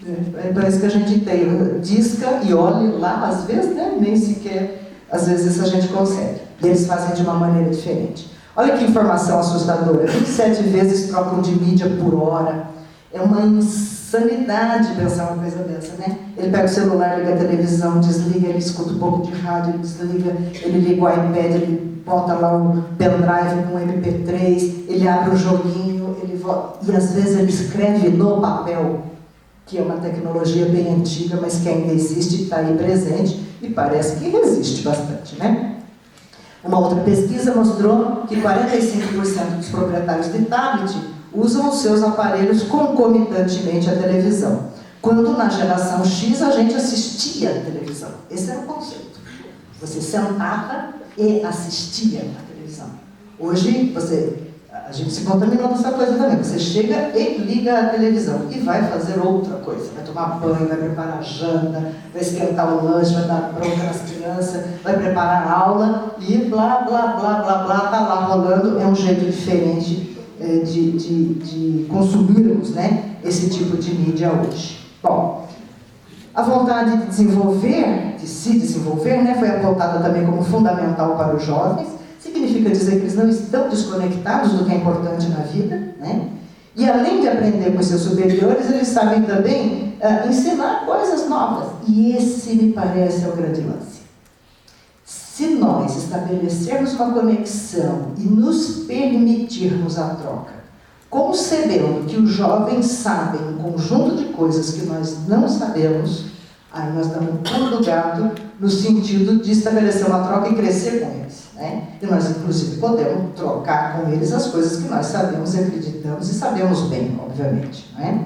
É isso que a gente tem, disca e olha lá, às vezes, né, nem sequer, às vezes isso a gente consegue. E eles fazem de uma maneira diferente. Olha que informação assustadora, 27 vezes trocam de mídia por hora. É uma insanidade pensar uma coisa dessa, né? Ele pega o celular, liga a televisão, desliga, ele escuta um pouco de rádio, ele desliga, ele liga o iPad, ele bota lá o pendrive com MP3, ele abre um joguinho, ele volta, e às vezes ele escreve no papel, que é uma tecnologia bem antiga, mas que ainda existe, está aí presente, e parece que resiste bastante, né? Uma outra pesquisa mostrou que 45% dos proprietários de tablet usam os seus aparelhos concomitantemente à televisão. Quando na geração X a gente assistia à televisão. Esse era o conceito. Você sentava e assistia à televisão. Hoje a gente se contaminou dessa coisa também. Você chega e liga a televisão e vai fazer outra coisa. Vai tomar banho, vai preparar a janta, vai esquentar o lanche, vai dar bronca nas crianças, vai preparar a aula e blá, blá, blá, blá, blá, está lá rolando. É um jeito diferente de consumirmos, né, esse tipo de mídia hoje. Bom, a vontade de desenvolver, de se desenvolver, né, foi apontada também como fundamental para os jovens. Significa dizer que eles não estão desconectados do que é importante na vida, né? E além de aprender com seus superiores, eles sabem também ensinar coisas novas. E esse, me parece, é o grande lance. Se nós estabelecermos uma conexão e nos permitirmos a troca, concebendo que os jovens sabem um conjunto de coisas que nós não sabemos, aí nós damos um pulo do gato no sentido de estabelecer uma troca e crescer com eles. Né? E nós, inclusive, podemos trocar com eles as coisas que nós sabemos, acreditamos e sabemos bem, obviamente. Né?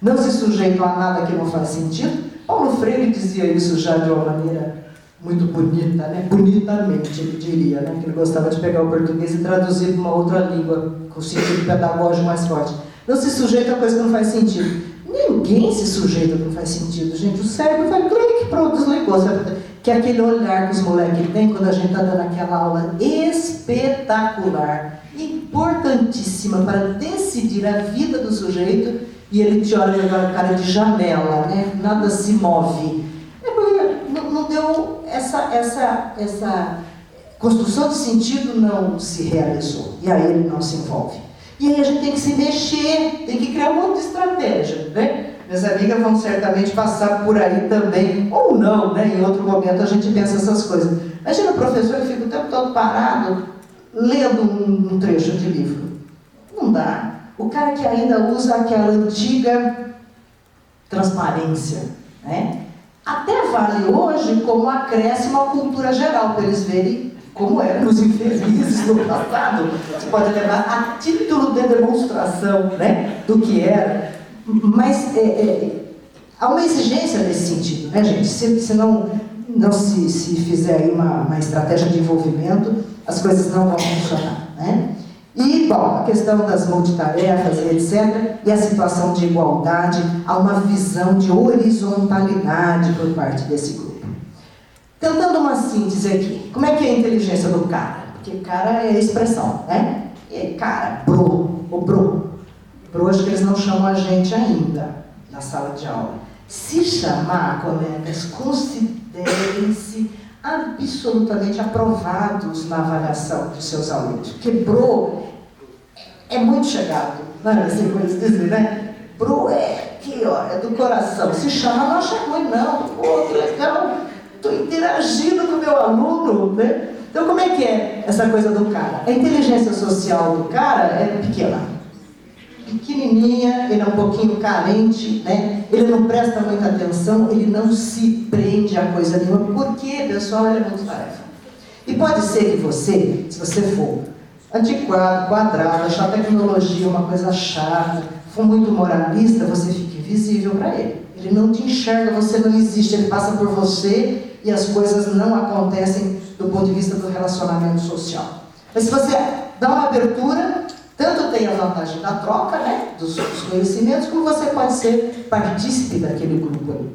Não se sujeitam a nada que não faz sentido. Paulo Freire dizia isso já de uma maneira muito bonita, né? Bonitamente, ele diria, né? Que ele gostava de pegar o português e traduzir para uma outra língua, com sentido pedagógico mais forte. Não se sujeita a coisa que não faz sentido. Ninguém se sujeita ao que não faz sentido, gente. O cérebro vai clique, pronto, desligou. Que é aquele olhar que os moleques têm quando a gente está dando aquela aula espetacular, importantíssima para decidir a vida do sujeito, e ele te olha com aquela cara de janela, né? Nada se move. É porque não deu essa construção de sentido, não se realizou, e aí ele não se envolve. E aí a gente tem que se mexer, tem que criar um monte de estratégia, né? Minhas amigas vão certamente passar por aí também, ou não, né? Em outro momento a gente pensa essas coisas. Imagina o professor que fica o tempo todo parado, lendo um trecho de livro. Não dá. O cara que ainda usa aquela antiga transparência, né? Até vale hoje como acréscimo à cultura geral, para eles verem como eram os infelizes no passado. Você pode levar a título de demonstração, né, do que era. Mas há uma exigência nesse sentido, né, gente? Se não se fizer aí uma estratégia de envolvimento, as coisas não vão funcionar, né? E, bom, a questão das multitarefas, etc., e a situação de igualdade, há uma visão de horizontalidade por parte desse grupo. Tentando uma síntese aqui, como é que é a inteligência do cara? Porque cara é a expressão, né? E cara, bro, o bro. Bro, acho que eles não chamam a gente ainda na sala de aula. Se chamar, colegas, considerem-se absolutamente aprovados na avaliação dos seus alunos. Porque bro é muito chegado, não é assim como eles dizem, né? Bro é aqui, ó, é do coração. Se chama, não acha ruim, não. Pô, que legal, estou interagindo com o meu aluno, né? Então, como é que é essa coisa do cara? A inteligência social do cara é pequena. Pequenininha, ele é um pouquinho carente, né? Ele não presta muita atenção, ele não se prende a coisa nenhuma, porque, pessoal, ele é muito tarefa. E pode ser que você, se você for antiquado, quadrado, achar a tecnologia uma coisa chata, for muito moralista, você fique invisível para ele. Ele não te enxerga, você não existe, ele passa por você e as coisas não acontecem do ponto de vista do relacionamento social. Mas se você dá uma abertura, Tanto tem a vantagem da troca, né, dos conhecimentos, como você pode ser partícipe daquele grupo aí.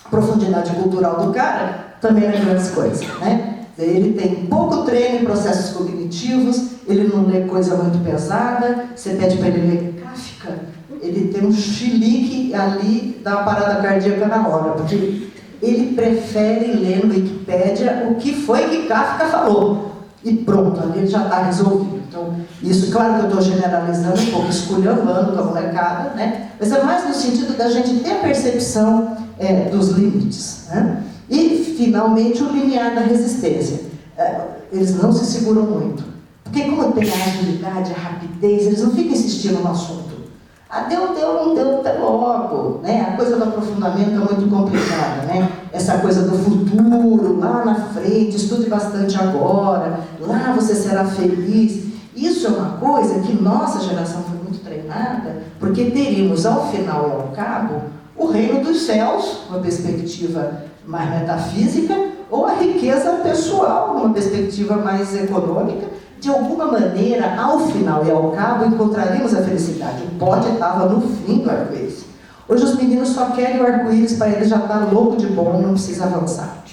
A profundidade cultural do cara também não é grandes coisas, né? Ele tem pouco treino em processos cognitivos, ele não lê coisa muito pesada, você pede para ele ler Kafka, ele tem um chilique ali, dá uma parada cardíaca na hora, porque ele prefere ler no Wikipédia o que foi que Kafka falou. E pronto, ali ele já está resolvido. Então, isso, claro que eu estou generalizando um pouco, esculhambando com a molecada, né? Mas é mais no sentido da gente ter a percepção dos limites, né? E, finalmente, o limiar da resistência. Eles não se seguram muito. Porque como tem a agilidade, a rapidez, eles não ficam insistindo no assunto. Deu, não deu, até logo, né? A coisa do aprofundamento é muito complicada, né? Essa coisa do futuro, lá na frente, estude bastante agora, lá você será feliz. Isso é uma coisa que nossa geração foi muito treinada, porque teríamos, ao final e ao cabo, o reino dos céus, uma perspectiva mais metafísica, ou a riqueza pessoal, uma perspectiva mais econômica. De alguma maneira, ao final e ao cabo, encontraríamos a felicidade. O pote estava no fim do arco-íris. Hoje os meninos só querem o arco-íris, para eles já estar louco de bom, não precisa avançar.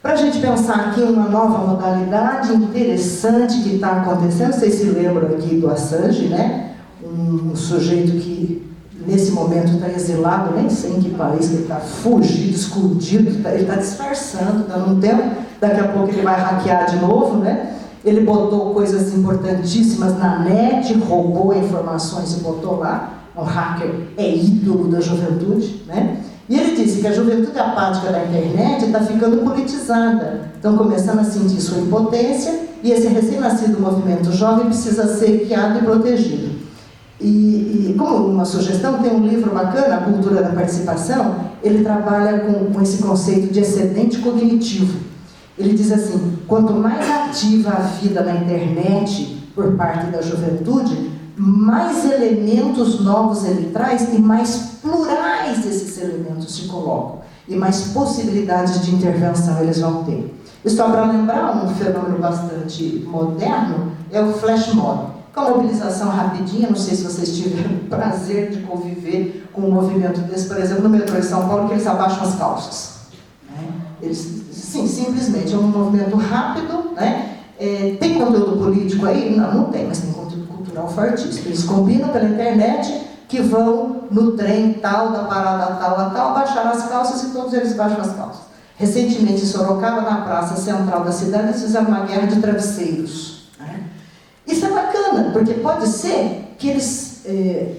Para a gente pensar aqui em uma nova modalidade interessante que está acontecendo, vocês se lembram aqui do Assange, né? Um sujeito que, nesse momento, está exilado, nem sei em que país que ele está, fugido, escondido, ele está disfarçando, está num tempo, daqui a pouco ele vai hackear de novo, né? Ele botou coisas importantíssimas na net, roubou informações e botou lá. O hacker é ídolo da juventude, né? E ele disse que a juventude apática da internet está ficando politizada. Estão começando a sentir sua impotência e esse recém-nascido movimento jovem precisa ser guiado e protegido. E como uma sugestão, tem um livro bacana, A Cultura da Participação, ele trabalha com esse conceito de excedente cognitivo. Ele diz assim, quanto mais ativa a vida na internet por parte da juventude, mais elementos novos ele traz e mais plurais esses elementos se colocam. E mais possibilidades de intervenção eles vão ter. E só para lembrar, um fenômeno bastante moderno é o flash mob. Com a mobilização rapidinha, não sei se vocês tiveram o prazer de conviver com um movimento desse, por exemplo, no metrô em São Paulo, que eles abaixam as calças. Né? Eles, sim, simplesmente, é um movimento rápido, né? Tem conteúdo político aí? Não tem, mas tem conteúdo cultural fortíssimo. Eles combinam pela internet que vão no trem tal, da parada tal a tal, baixar as calças e todos eles baixam as calças. Recentemente, em Sorocaba, na praça central da cidade, eles fizeram uma guerra de travesseiros. Né? Isso é bacana, porque pode ser que eles,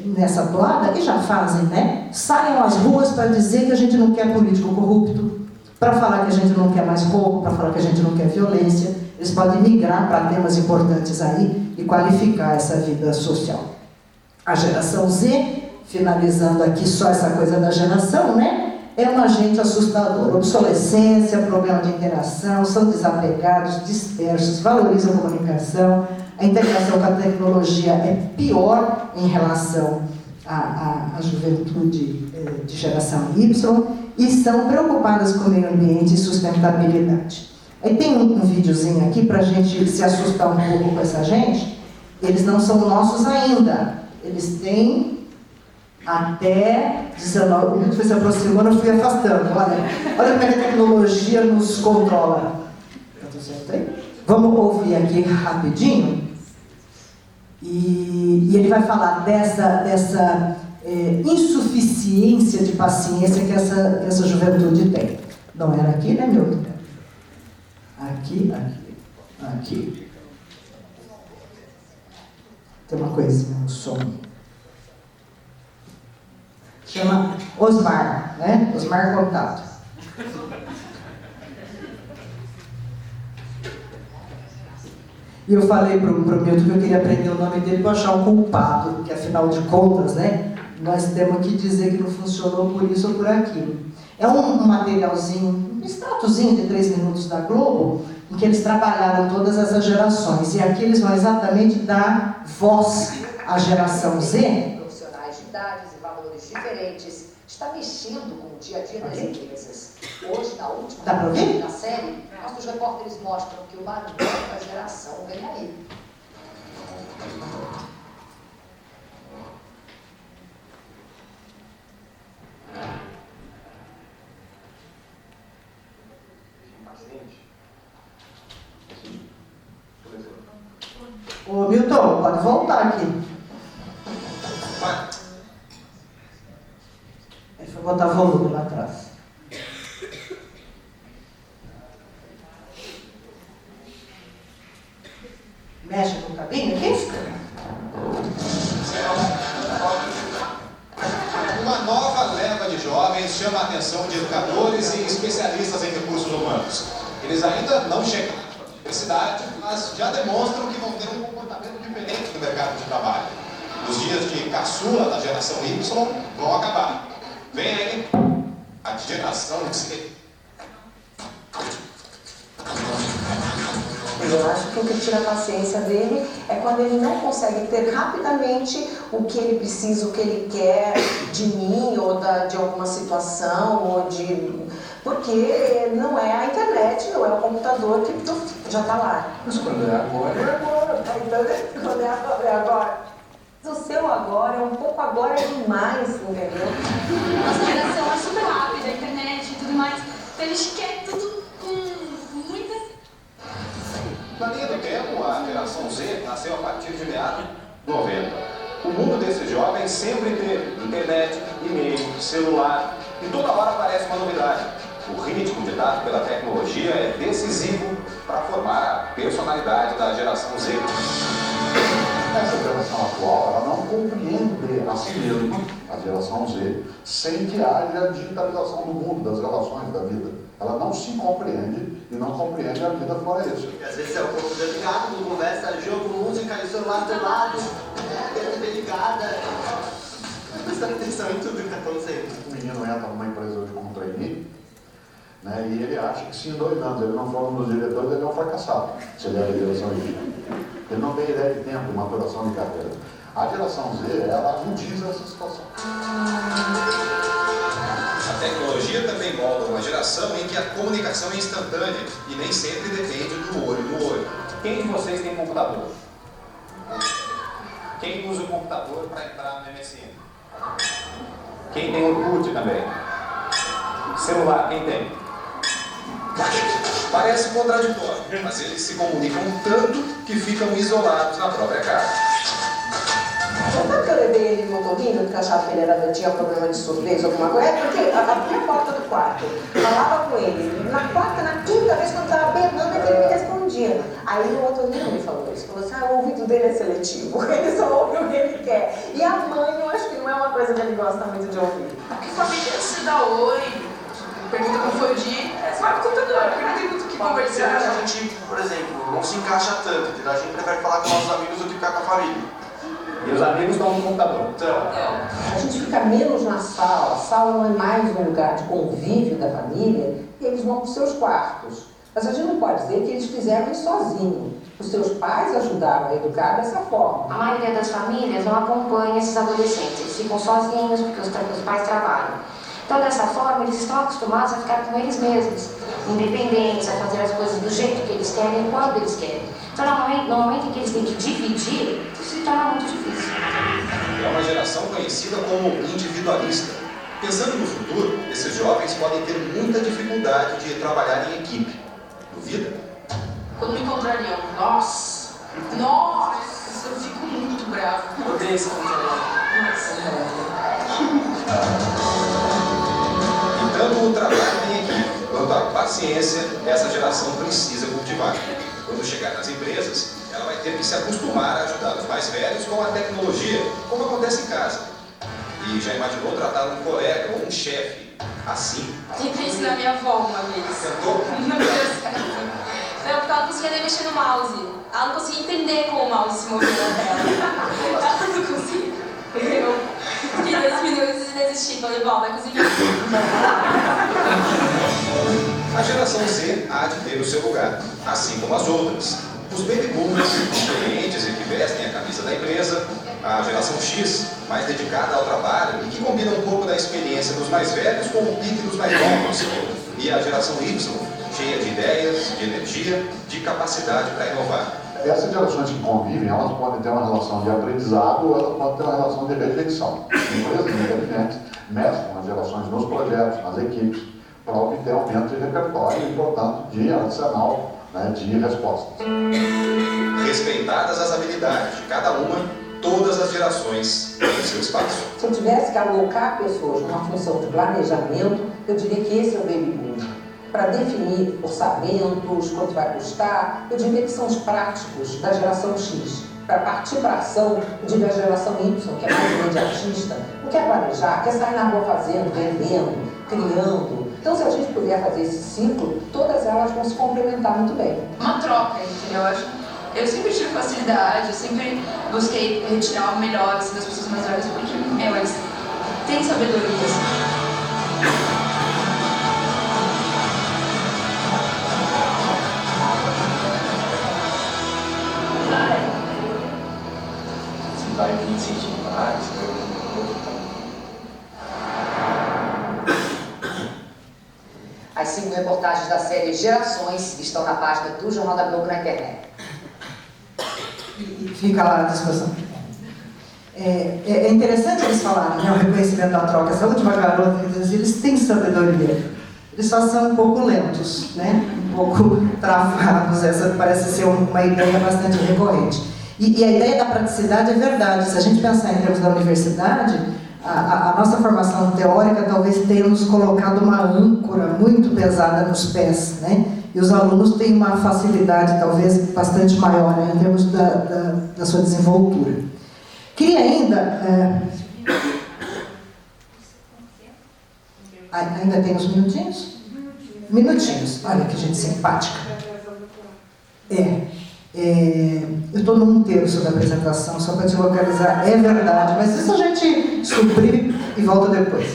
nessa toada, e já fazem, né? Saiam às ruas para dizer que a gente não quer político corrupto, para falar que a gente não quer mais roubo, para falar que a gente não quer violência. Eles podem migrar para temas importantes aí e qualificar essa vida social. A geração Z, finalizando aqui só essa coisa da geração, né? É um agente assustador. Obsolescência, problema de interação, são desapegados, dispersos, valorizam a comunicação. A integração com a tecnologia é pior em relação à juventude de geração Y e são preocupadas com o meio ambiente e sustentabilidade. Aí tem um videozinho aqui para a gente se assustar um pouco com essa gente. Eles não são nossos ainda. Eles têm até 19... O minuto foi se aproximando, eu fui afastando. Olha como é que a tecnologia nos controla. Vamos ouvir aqui rapidinho. E ele vai falar dessa insuficiência de paciência que essa juventude tem. Não era aqui, né, meu? Aqui. Tem uma coisinha, um som. Chama Osmar, né? Osmar Contato. E eu falei para o Milton que eu queria aprender o nome dele para achar um culpado, porque afinal de contas, né? Nós temos que dizer que não funcionou por isso ou por aquilo. É um materialzinho, um extratozinho de 3 minutos da Globo, em que eles trabalharam todas essas gerações. E aqui eles vão exatamente dar voz à geração Z. Profissionais de idades e valores diferentes, está mexendo com o dia a dia das empresas. Hoje, na última da série, nossos repórteres mostram que o barulho da geração vem aí. Ô Milton, pode voltar aqui. Vai. Ele foi botar volume lá atrás. Mexe com o cabinho aqui? Uma nova leva de jovens chama a atenção de educadores e especialistas em recursos humanos. Eles ainda não chegaram à universidade, mas já demonstram que vão ter um comportamento diferente no mercado de trabalho. Os dias de caçula da geração Y vão acabar. Vem aí a geração Z. Eu acho que o que tira a paciência dele é quando ele não consegue ter rapidamente o que ele precisa, o que ele quer de mim, ou de alguma situação, ou de... Porque não é a internet, não é o computador que já está lá. Mas quando é agora, é agora. Quando é agora, é agora. O seu agora é um pouco agora demais, entendeu? Nossa geração é super rápida, a internet e tudo mais. Então a gente quer tudo com muita... Na linha do tempo, a geração Z nasceu a partir de meados de 90. O mundo desses jovens sempre teve internet, e-mail, celular, e toda hora aparece uma novidade. O ritmo ditado pela tecnologia é decisivo para formar a personalidade da geração Z. Essa geração atual, ela não compreende a si mesma, a geração Z, sem que haja a digitalização do mundo, das relações da vida. Ela não se compreende e não compreende a vida fora isso. Porque às vezes é um pouco delicado, conversa, jogo, música e o celular do lado, TV ligada, prestando atenção em tudo que está acontecendo. O menino entra numa empresa hoje como trainee, né, e ele acha que se em 2 anos ele não for um dos diretores, ele é um fracassado, se ele é da geração Y. Ele não tem ideia de tempo, de maturação de carreira. A geração Z, ela agudiza essa situação. A tecnologia também molda uma geração em que a comunicação é instantânea e nem sempre depende do olho no olho. Quem de vocês tem computador? Quem usa o computador para entrar no MSN? Quem tem Orkut também? Celular, quem tem? Parece contraditório, mas eles se comunicam tanto que ficam isolados na própria casa. Sabe que eu levei ele no motorrinho, porque eu achava que ele tinha problema de surdez ou alguma coisa? É porque abria a porta do quarto, falava com ele. Na quarta, na quinta vez que eu estava berrando, ele me respondia. Aí o motorrinho me falou isso. Falou assim, o ouvido dele é seletivo, ele só ouve o que ele quer. E a mãe, eu acho que não é uma coisa que ele gosta muito de ouvir. Porque família se dá oi, pergunta como foi o dia, é só no computador, porque não tem muito o que conversar. A gente, por exemplo, não se encaixa tanto, entendeu? A gente prefere falar com nossos amigos do que ficar com a família. E os amigos estão no computador. Então, A gente fica menos na sala, a sala não é mais um lugar de convívio da família, e eles vão para os seus quartos. Mas a gente não pode dizer que eles fizeram isso sozinhos. Os seus pais ajudaram a educar dessa forma. A maioria das famílias não acompanha esses adolescentes, eles ficam sozinhos porque os pais trabalham. Então, dessa forma, eles estão acostumados a ficar com eles mesmos, independentes, a fazer as coisas do jeito que eles querem e quando eles querem. Então, no momento em que eles têm que dividir, isso se torna muito difícil. É uma geração conhecida como individualista. Pensando no futuro, esses jovens podem ter muita dificuldade de trabalhar em equipe. Duvida? Quando me encontrariam, nossa, eu fico muito bravo. eu odeio esse computador. E tanto o trabalho em equipe quanto a paciência, essa geração precisa cultivar. Quando chegar nas empresas, ela vai ter que se acostumar a ajudar os mais velhos com a tecnologia, como acontece em casa. E já imaginou tratar um colega ou um chefe assim? Tentei ensinar minha avó uma vez. Tentou? Não deu certo. Não, porque ela não conseguia nem mexer no mouse. Ela não conseguia entender como o mouse se movia na tela. Ela não conseguia. Eu fiquei 2 minutos e desisti. Falei, bom, vai conseguir. A geração Z há de ter o seu lugar, assim como as outras. Os baby boomers, experientes e que vestem a camisa da empresa. A geração X, mais dedicada ao trabalho e que combina um pouco da experiência dos mais velhos com o pique dos mais novos. E a geração Y, cheia de ideias, de energia, de capacidade para inovar. Essas gerações que convivem, elas podem ter uma relação de aprendizado ou elas podem ter uma relação de rejeição. Empresas inteligentes mesclam as gerações nos projetos, nas equipes, para obter aumento de repertório e, portanto, de arsenal né, de respostas. Respeitadas as habilidades de cada uma, todas as gerações têm seu espaço. Se eu tivesse que alocar pessoas numa função de planejamento, eu diria que esse é o baby boom. Para definir orçamentos, quanto vai custar, eu diria que são os práticos da geração X. Para partir para a ação, eu diria a geração Y, que é mais imediatista, não quer planejar, quer sair na rua fazendo, vendendo, criando. Então, se a gente puder fazer esse ciclo, todas elas vão se complementar muito bem. Uma troca, entendeu? Eu sempre tive facilidade, eu sempre busquei retirar o melhor assim, das pessoas mais velhas, porque, eles têm sabedoria, assim. Se vai me incentivar, As 5 reportagens da série Gerações estão na página do Jornal da Globo na internet. E fica lá a discussão. É interessante eles falarem, né, o reconhecimento da troca. Essa última garota, eles têm sabedoria. Eles só são um pouco lentos, né? Um pouco travados. Essa parece ser uma ideia bastante recorrente. E a ideia da praticidade é verdade. Se a gente pensar em termos da universidade, a nossa formação teórica talvez tenha nos colocado uma âncora muito pesada nos pés, né? E os alunos têm uma facilidade talvez bastante maior, né, em termos da sua desenvoltura. Queria ainda... Ainda tem uns minutinhos? Minutinhos. Olha que gente simpática. Eu estou num terço da apresentação, só para te localizar. É verdade, mas isso a gente suprir e volta depois.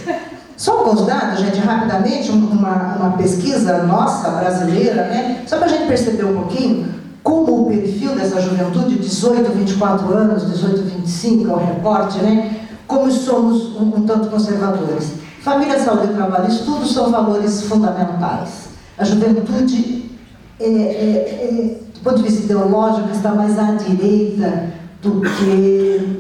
Só alguns dados, gente, rapidamente, uma pesquisa nossa, brasileira, né? Só para a gente perceber um pouquinho como o perfil dessa juventude, 18, 24 anos, 18, 25, é o recorte, né? Como somos um tanto conservadores. Família, saúde, trabalho e estudo são valores fundamentais. A juventude, do ponto de vista ideológico, está mais à direita do que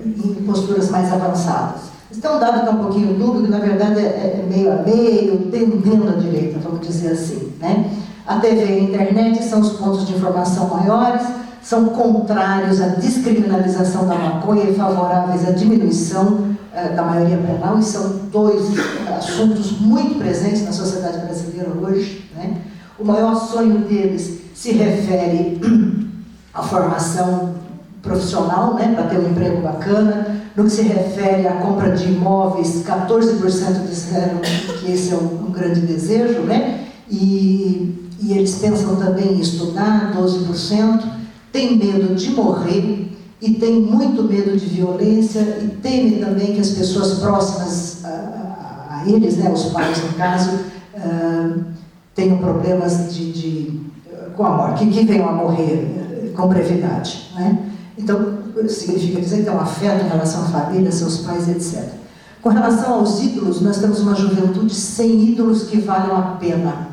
em posturas mais avançadas. Então, um dado que é um pouquinho dúbio, que na verdade é meio a meio, tendendo à direita, vamos dizer assim, né? A TV e a internet são os pontos de informação maiores, são contrários à descriminalização da maconha e favoráveis à diminuição da maioria penal, e são dois assuntos muito presentes na sociedade brasileira hoje, né? O maior sonho deles se refere à formação profissional, né, para ter um emprego bacana. No que se refere à compra de imóveis, 14% disseram que esse é um grande desejo, né? E eles pensam também em estudar, 12%, tem medo de morrer e tem muito medo de violência e teme também que as pessoas próximas a eles, né, os pais no caso, tenham problemas com a morte, que venham a morrer com brevidade, né? Então, significa dizer que tem um afeto em relação à família, seus pais, etc. Com relação aos ídolos, nós temos uma juventude sem ídolos que valham a pena.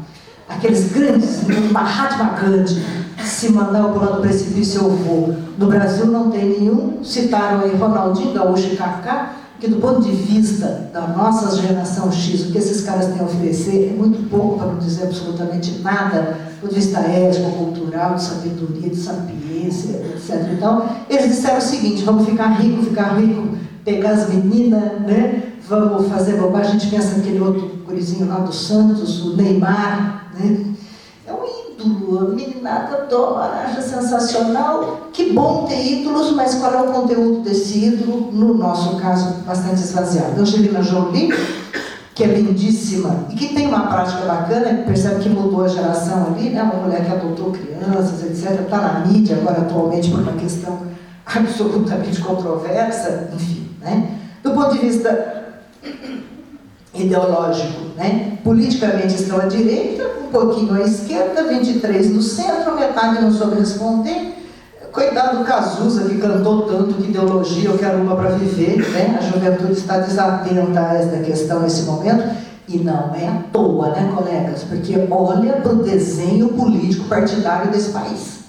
Aqueles grandes, Mahatma Gandhi, se mandar eu pular do precipício eu vou. No Brasil não tem nenhum. Citaram aí Ronaldinho Gaúcho e Kaká, que do ponto de vista da nossa geração X, o que esses caras têm a oferecer é muito pouco, para não dizer absolutamente nada, do ponto de vista ético, cultural, de sabedoria, de sapiência, etc. Então, eles disseram o seguinte: vamos ficar rico, pegar as meninas, né? Vamos fazer bobagem. A gente pensa naquele outro gurizinho lá do Santos, o Neymar, né? É um ídolo, a meninada adora, acha sensacional. Que bom ter ídolos, mas qual é o conteúdo desse ídolo? No nosso caso, bastante esvaziado. Angelina Jolie, que é lindíssima e que tem uma prática bacana, percebe que mudou a geração ali, né? Uma mulher que adotou crianças, etc. Está na mídia agora atualmente por uma questão absolutamente controversa, enfim, né? Do ponto de vista ideológico, né? Politicamente estão à direita, um pouquinho à esquerda, 23 no centro, metade não soube responder. Coitado do Cazuza, que cantou tanto que ideologia, eu quero uma para viver, né? A juventude está desatenta a esta questão nesse momento, e não é à toa, né, colegas? Porque olha para o desenho político partidário desse país.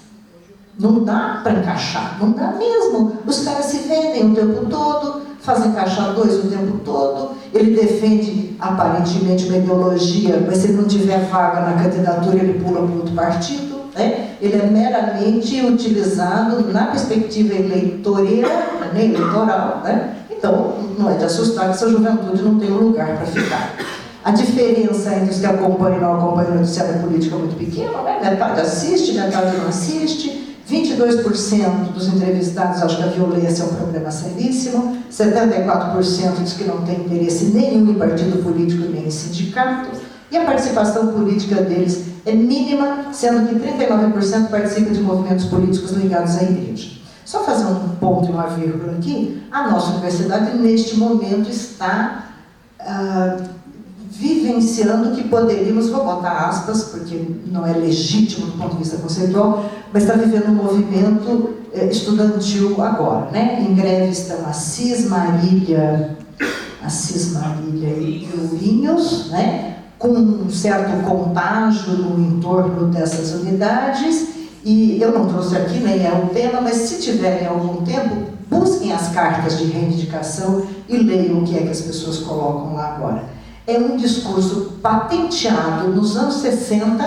Não dá para encaixar, não dá mesmo. Os caras se vendem o tempo todo, fazem caixa dois o tempo todo. Ele defende aparentemente uma ideologia, mas se ele não tiver vaga na candidatura, ele pula para outro partido. né? Ele é meramente utilizado na perspectiva eleitoral, né? Então, não é de assustar que essa juventude não tem um lugar para ficar. A diferença entre os que acompanham e não acompanham o noticiário político é muito pequena, né? Metade assiste, metade não assiste. 22% dos entrevistados acham que a violência é um problema seríssimo. 74% diz que não tem interesse nenhum em partido político nem em sindicato. E a participação política deles é mínima, sendo que 39% participa de movimentos políticos ligados à igreja. Só fazer um ponto e uma vírgula aqui, a nossa universidade neste momento está vivenciando que poderíamos, vou botar aspas, porque não é legítimo do ponto de vista conceitual, mas está vivendo um movimento estudantil agora, né? Em greve estão a Cis Marília e Ourinhos, né? Com um certo contágio no entorno dessas unidades. E eu não trouxe aqui, nem é o tema, mas se tiverem algum tempo, busquem as cartas de reivindicação e leiam o que é que as pessoas colocam lá agora. É um discurso patenteado nos anos 60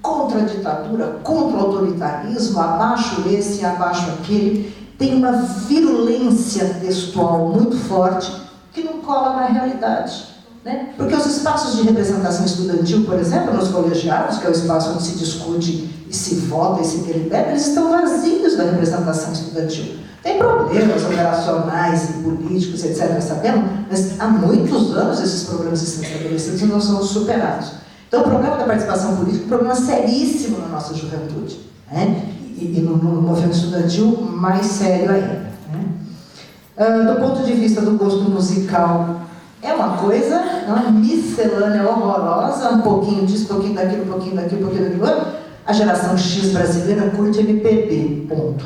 contra a ditadura, contra o autoritarismo, abaixo esse, abaixo aquele. Tem uma virulência textual muito forte que não cola na realidade, né? Porque os espaços de representação estudantil, por exemplo, nos colegiados, que é o espaço onde se discute e se vota e se delibera, eles estão vazios da representação estudantil. Tem problemas operacionais e políticos, etc., sabemos, mas há muitos anos esses problemas estão estabelecidos e não são superados. Então, o problema da participação política é um problema seríssimo na nossa juventude, né? E no movimento estudantil, mais sério ainda, né? Do ponto de vista do gosto musical, é uma coisa, uma miscelânea horrorosa, um pouquinho disso, um pouquinho daquilo, um pouquinho daquilo, um pouquinho daquilo. A geração X brasileira curte MPB, ponto.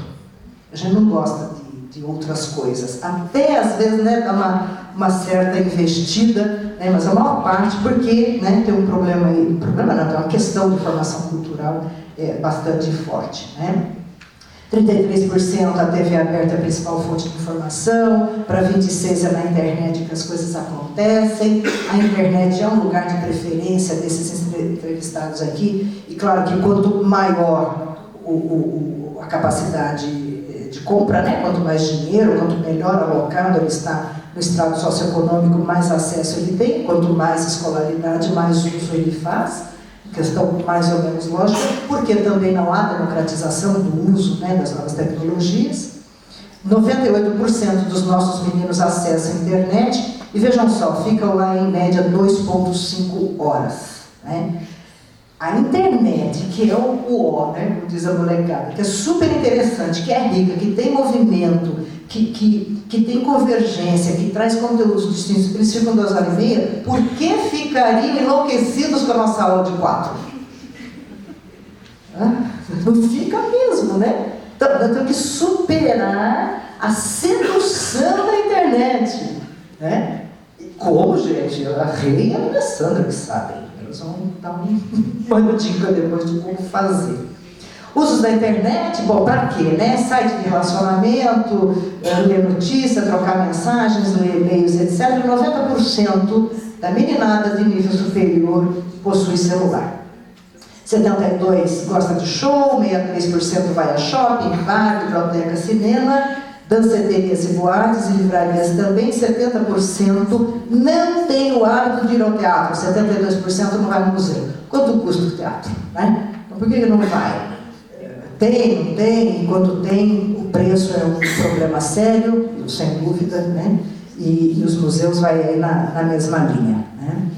A gente não gosta de outras coisas. Até, às vezes, né, dá uma certa investida, né, mas a maior parte, porque, né, tem um problema aí, tem uma questão de formação cultural bastante forte, né? 33% a TV aberta é a principal fonte de informação, para 26% é na internet que as coisas acontecem. A internet é um lugar de preferência desses entrevistados aqui, e claro que quanto maior a capacidade de compra, né? Quanto mais dinheiro, quanto melhor alocado ele está no estrato socioeconômico, mais acesso ele tem, quanto mais escolaridade, mais uso ele faz. Questão mais ou menos lógica, porque também não há democratização do uso, né, das novas tecnologias. 98% dos nossos meninos acessam a internet e vejam só, ficam lá em média 2,5 horas. Né? A internet, que é o ó, né, como diz a molecada, que é super interessante, que é rica, que tem movimento, que tem convergência, que traz conteúdos distintos, eles ficam 2 horas e meia, por que ficariam enlouquecidos com a nossa aula de 4? Não fica mesmo, né? Então, nós temos que superar a sedução da internet. Né? E como, gente? A Rei e a Alessandra que sabem. Elas vão dar uma dica depois de como fazer. Usos da internet, bom, para quê? Né? Site de relacionamento, ler notícia, trocar mensagens, ler e-mails, etc. 90% da meninada de nível superior possui celular. 72% gosta de show, 63% vai a shopping, bar, biblioteca, cinema, danceterias e boates e livrarias também. 70% não tem o hábito de ir ao teatro, 72% não vai no museu. Quanto custa o teatro? Né? Então, por que não vai? Tem, não tem, e quando tem, o preço é um problema sério, sem dúvida, né? E os museus vai aí na mesma linha. Né?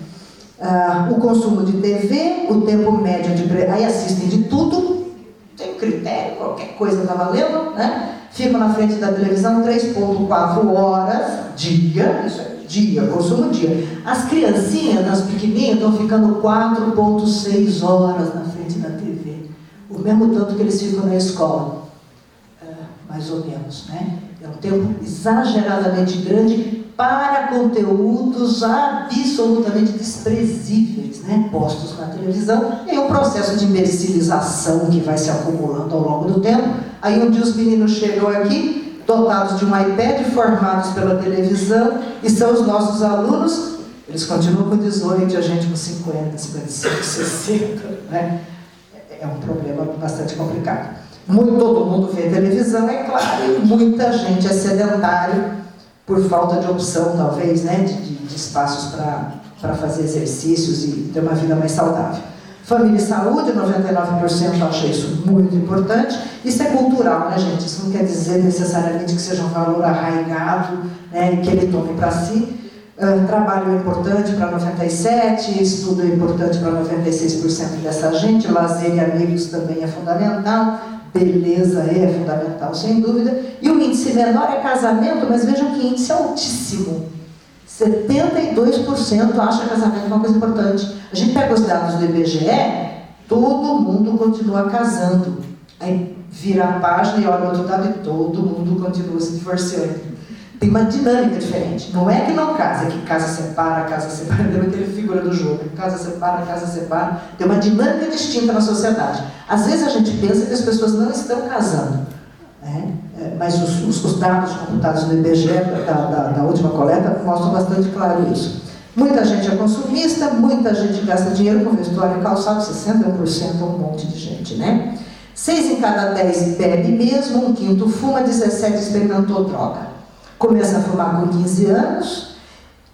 O consumo de TV, o tempo médio aí assistem de tudo, tem critério, qualquer coisa está valendo, né? Ficam na frente da televisão 3,4 horas dia, isso é dia, consumo dia. As criancinhas, as pequenininhas, estão ficando 4,6 horas na frente da TV. O mesmo tanto que eles ficam na escola, mais ou menos, né? É um tempo exageradamente grande para conteúdos absolutamente desprezíveis, né? Postos na televisão, e é um processo de imbecilização que vai se acumulando ao longo do tempo. Aí um dia os meninos chegam aqui, dotados de um iPad, formados pela televisão, e são os nossos alunos, eles continuam com 18, a gente com 50, 55, 60, né? é um problema bastante complicado. Todo mundo vê televisão, é claro, e muita gente é sedentário por falta de opção, talvez, né, de espaços para fazer exercícios e ter uma vida mais saudável. Família e saúde, 99% acha isso muito importante. Isso é cultural, né, gente? Isso não quer dizer necessariamente que seja um valor arraigado, né, que ele tome para si. Trabalho é importante para 97%, estudo é importante para 96% dessa gente, lazer e amigos também é fundamental, beleza é fundamental, sem dúvida. E o índice menor é casamento, mas vejam que índice altíssimo. 72% acha casamento uma coisa importante. A gente pega os dados do IBGE, todo mundo continua casando. Aí vira a página e olha o outro dado e todo mundo continua se divorciando. Tem uma dinâmica diferente. Não é que não casa, é que casa separa. Lembra aquele figura do jogo? Casa separa. Tem uma dinâmica distinta na sociedade. Às vezes a gente pensa que as pessoas não estão casando, né? Mas os dados computados no IBGE da última coleta mostram bastante claro isso. Muita gente é consumista, muita gente gasta dinheiro com vestuário e calçado, 61% é um monte de gente, né? 6 em cada 10 bebe mesmo, 1/5 fuma, 17 experimentou droga. Começa a fumar com 15 anos,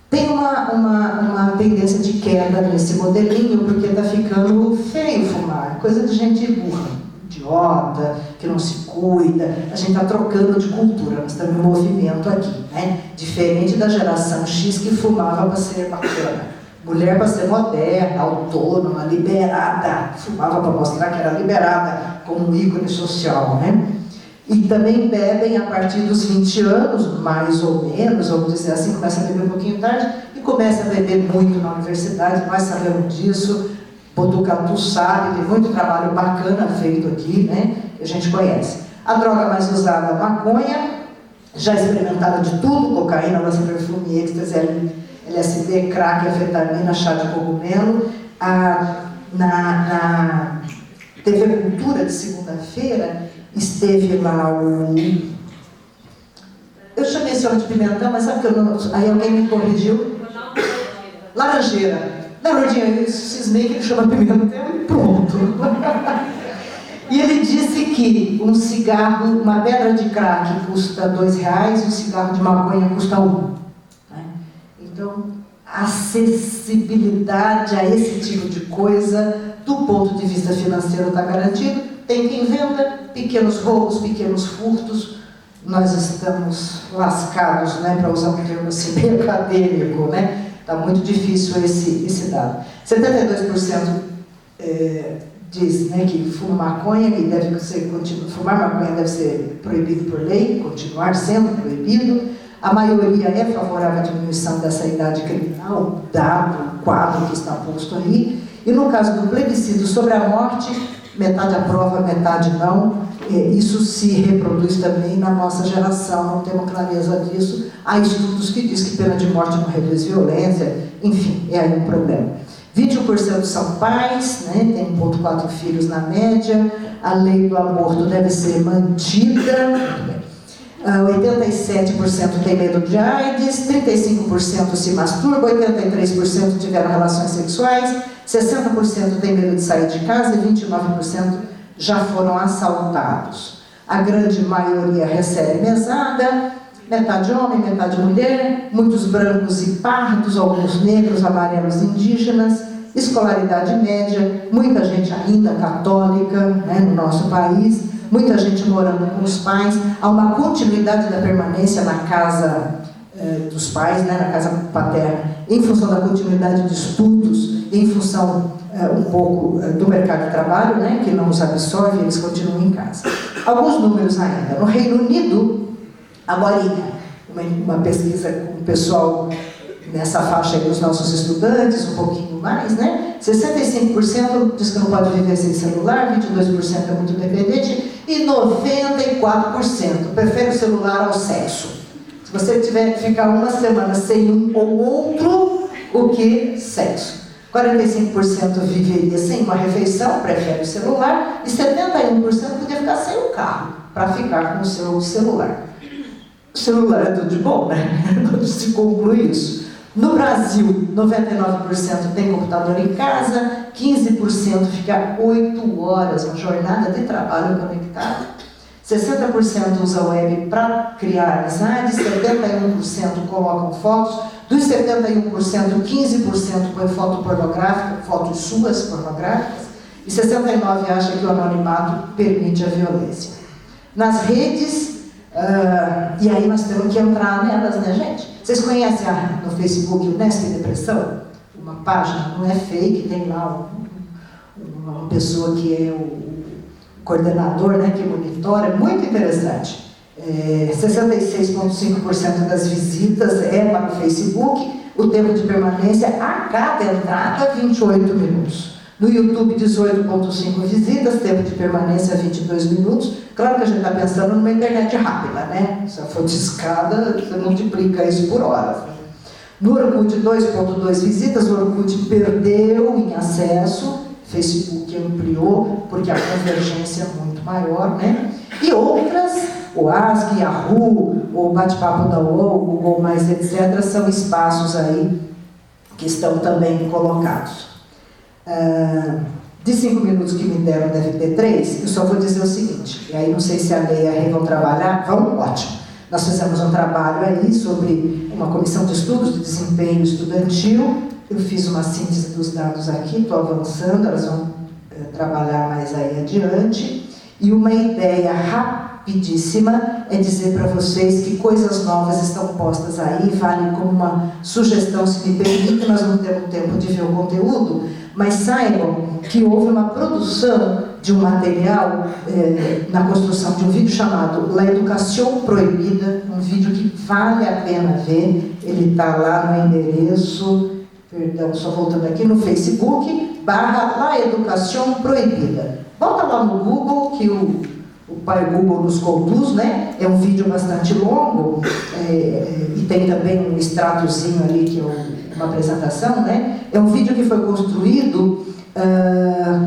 tem uma tendência de queda nesse modelinho, porque está ficando feio fumar, coisa de gente burra, idiota, que não se cuida. A gente está trocando de cultura, nós estamos em movimento aqui, né? Diferente da geração X que fumava para ser bacana, mulher para ser moderna, autônoma, liberada, fumava para mostrar que era liberada como um ícone social, né? E também bebem a partir dos 20 anos, mais ou menos, vamos dizer assim, começa a beber um pouquinho tarde e começa a beber muito na universidade, nós sabemos disso, Botucatu sabe, tem muito trabalho bacana feito aqui, né, que a gente conhece. A droga mais usada é a maconha, já experimentaram de tudo, cocaína, lança-perfume, êxtase, LSD, crack, anfetamina, chá de cogumelo. Na TV Cultura de segunda-feira, esteve lá eu chamei esse homem de pimentão, mas sabe que eu não... Aí alguém me corrigiu. Laranjeira. Na Lourdinha, eu cismei que ele chama pimentão e pronto. E ele disse que um cigarro, uma pedra de crack custa R$2 e um cigarro de maconha custa R$1. Né? Então, acessibilidade a esse tipo de coisa, do ponto de vista financeiro, está garantido. Tem quem venda, pequenos roubos, pequenos furtos, nós estamos lascados, né, para usar um termo assim bem acadêmico, né? Está muito difícil esse dado. 72% diz, né, que fuma maconha, que deve ser, fumar maconha deve ser proibido por lei, continuar sendo proibido. A maioria é favorável à diminuição dessa idade criminal, dado o quadro que está posto aí. E no caso do plebiscito sobre a morte, metade aprova, metade não. Isso se reproduz também na nossa geração, não temos clareza disso. Há estudos que dizem que pena de morte não reduz violência, enfim, é aí um problema. 21% são pais, né, tem 1,4 filhos na média, a lei do aborto deve ser mantida, 87% tem medo de AIDS, 35% se masturba, 83% tiveram relações sexuais, 60% tem medo de sair de casa e 29% já foram assaltados. A grande maioria recebe mesada, metade homem, metade mulher, muitos brancos e pardos, alguns negros, amarelos, indígenas, escolaridade média, muita gente ainda católica, né, no nosso país, muita gente morando com os pais, há uma continuidade da permanência na casa dos pais, né, na casa paterna, em função da continuidade de estudos, em função um pouco do mercado de trabalho, né, que não os absorve, eles continuam em casa. Alguns números ainda. No Reino Unido, agora uma pesquisa com o pessoal nessa faixa aí dos nossos estudantes, um pouquinho mais, né? 65% diz que não pode viver sem celular, 22% é muito dependente e 94% prefere o celular ao sexo. Se você tiver que ficar uma semana sem um ou outro, o que sexo? 45% viveria sem uma refeição, prefere o celular, e 71% podia ficar sem o carro, para ficar com o seu celular. O celular é tudo de bom, né? Quando se conclui isso. No Brasil, 99% tem computador em casa, 15% fica 8 horas, uma jornada de trabalho conectado, 60% usa a web para criar amizades, 71% colocam fotos, dos 71%, 15% põe foto pornográfica, fotos suas pornográficas, e 69% acha que o anonimato permite a violência. Nas redes, e aí nós temos que entrar nelas, né, gente? Vocês conhecem no Facebook o Nesp Depressão? Uma página, não é fake, tem lá uma pessoa que é o coordenador, né, que monitora, muito interessante. 66,5% das visitas é para o Facebook, o tempo de permanência a cada entrada 28 minutos. No YouTube, 18,5 visitas, tempo de permanência 22 minutos. Claro que a gente está pensando numa internet rápida, né? Se for discada, você multiplica isso por horas. No Orkut, 2,2 visitas, o Orkut perdeu em acesso, Facebook ampliou, porque a convergência é muito maior, né? E outras, o Ask, Yahoo, o Bate-Papo da UOL, o Google+, etc., são espaços aí que estão também colocados. De 5 minutos que me deram, deve ter 3, eu só vou dizer o seguinte, e aí não sei se a Lei e a Rei vão trabalhar, vão, ótimo. Nós fizemos um trabalho aí sobre uma comissão de estudos de desempenho estudantil, eu fiz uma síntese dos dados aqui, estou avançando, elas vão trabalhar mais aí adiante, e uma ideia rapidíssima é dizer para vocês que coisas novas estão postas aí, vale como uma sugestão, se me permite, nós não temos tempo de ver o conteúdo, mas saibam que houve uma produção de um material na construção de um vídeo chamado La Educação Proibida, um vídeo que vale a pena ver, ele está lá no endereço, perdão, só voltando aqui, no Facebook, /La Educação Proibida. Bota lá no Google, que o pai Google nos conduz, né? É um vídeo bastante longo, e tem também um extratozinho ali, que é uma apresentação, né? É um vídeo que foi construído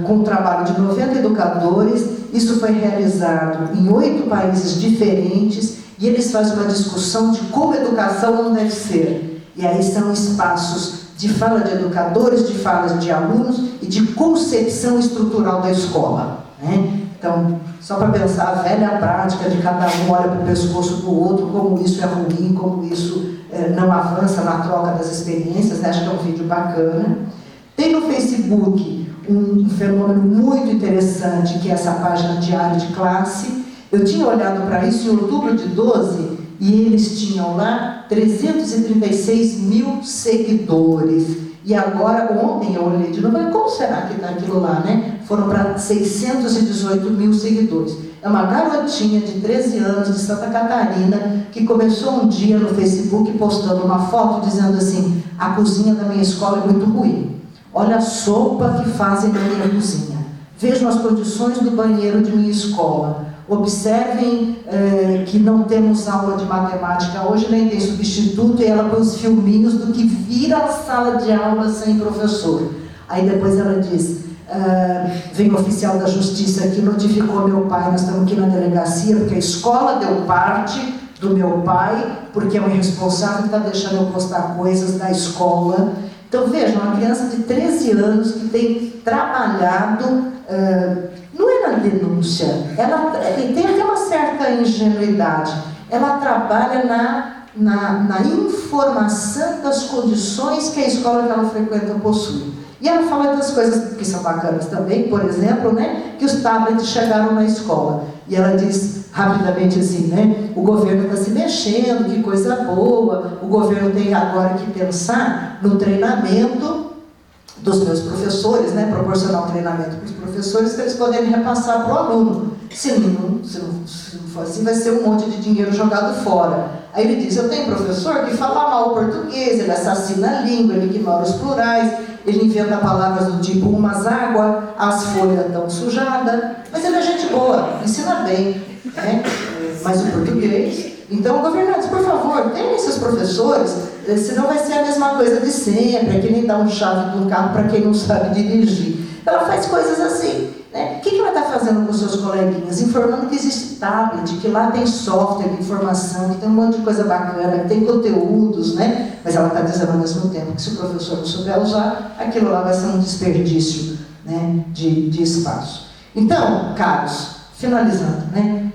com um trabalho de 90 educadores, isso foi realizado em 8 países diferentes, e eles fazem uma discussão de como a educação não deve ser. E aí são espaços de fala de educadores, de falas de alunos e de concepção estrutural da escola, né? Então, só para pensar a velha prática de cada um olha para o pescoço do outro, como isso é ruim, como isso não avança na troca das experiências, né? Acho que é um vídeo bacana. Tem no Facebook um fenômeno muito interessante, que é essa página Diário de Classe. Eu tinha olhado para isso em outubro de 12, e eles tinham lá 336 mil seguidores. E agora, ontem eu olhei de novo, mas como será que está aquilo lá, né? Foram para 618 mil seguidores. É uma garotinha de 13 anos de Santa Catarina que começou um dia no Facebook postando uma foto dizendo assim: a cozinha da minha escola é muito ruim. Olha a sopa que fazem na minha cozinha. Vejam as condições do banheiro de minha escola. Observem que não temos aula de matemática hoje, nem tem substituto, e ela põe os filminhos do que vira a sala de aula sem professor. Aí depois ela diz, vem o oficial da justiça que notificou meu pai, nós estamos aqui na delegacia, porque a escola deu parte do meu pai, porque é um irresponsável que está deixando eu postar coisas da escola. Então vejam, uma criança de 13 anos que tem trabalhado... não é na denúncia, ela tem até uma certa ingenuidade, ela trabalha na informação das condições que a escola que ela frequenta possui. E ela fala das coisas que são bacanas também, por exemplo, né, que os tablets chegaram na escola. E ela diz rapidamente assim, né, o governo está se mexendo, que coisa boa, o governo tem agora que pensar no treinamento dos meus professores, né, proporcionar um treinamento para os professores para eles poderem repassar para o aluno. Se não for assim, vai ser um monte de dinheiro jogado fora. Aí ele diz, eu tenho professor que fala mal o português, ele assassina a língua, ele ignora os plurais, ele inventa palavras do tipo umas águas, as folhas estão sujadas, mas ele é gente boa, ensina bem, né? Mas o português... Então, governantes, por favor, tenham esses professores, senão vai ser a mesma coisa de sempre, é que nem dar um chave de um carro para quem não sabe dirigir. Ela faz coisas assim. né? O que ela está fazendo com os seus coleguinhas? Informando que existe tablet, que lá tem software de informação, que tem um monte de coisa bacana, que tem conteúdos, né? Mas ela está dizendo ao mesmo tempo que se o professor não souber usar, aquilo lá vai ser um desperdício, né, de espaço. Então, caros, finalizando, né?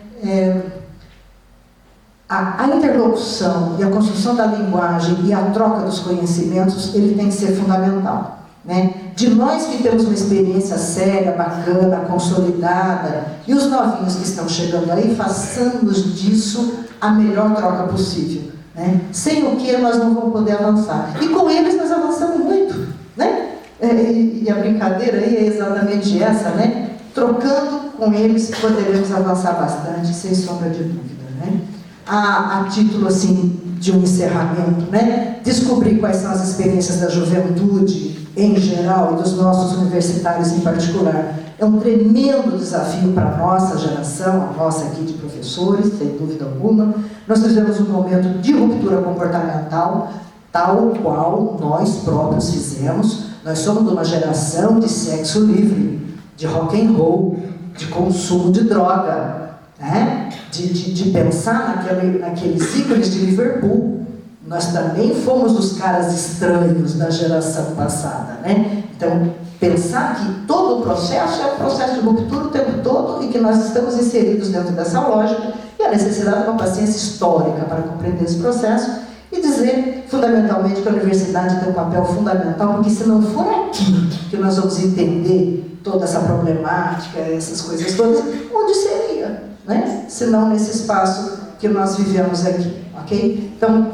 A interlocução e a construção da linguagem e a troca dos conhecimentos, ele tem que ser fundamental, né? De nós que temos uma experiência séria, bacana, consolidada, e os novinhos que estão chegando aí, façamos disso a melhor troca possível, né? Sem o que nós não vamos poder avançar. E com eles nós avançamos muito, né? E a brincadeira aí é exatamente essa, né? Trocando com eles poderemos avançar bastante, sem sombra de dúvida, né? A título assim de um encerramento, né? Descobrir quais são as experiências da juventude em geral e dos nossos universitários em particular é um tremendo desafio para a nossa geração, a nossa aqui de professores, sem dúvida alguma. Nós vivemos um momento de ruptura comportamental, tal qual nós próprios fizemos. Nós somos de uma geração de sexo livre, de rock and roll, de consumo de droga, né? De pensar naqueles ícones de Liverpool. Nós também fomos os caras estranhos da geração passada, né? Então, pensar que todo o processo é um processo de ruptura o tempo todo e que nós estamos inseridos dentro dessa lógica e a necessidade de uma paciência histórica para compreender esse processo e dizer, fundamentalmente, que a universidade tem um papel fundamental, porque se não for aqui que nós vamos entender toda essa problemática, essas coisas todas, onde seria, né? Se não nesse espaço que nós vivemos aqui, ok? Então,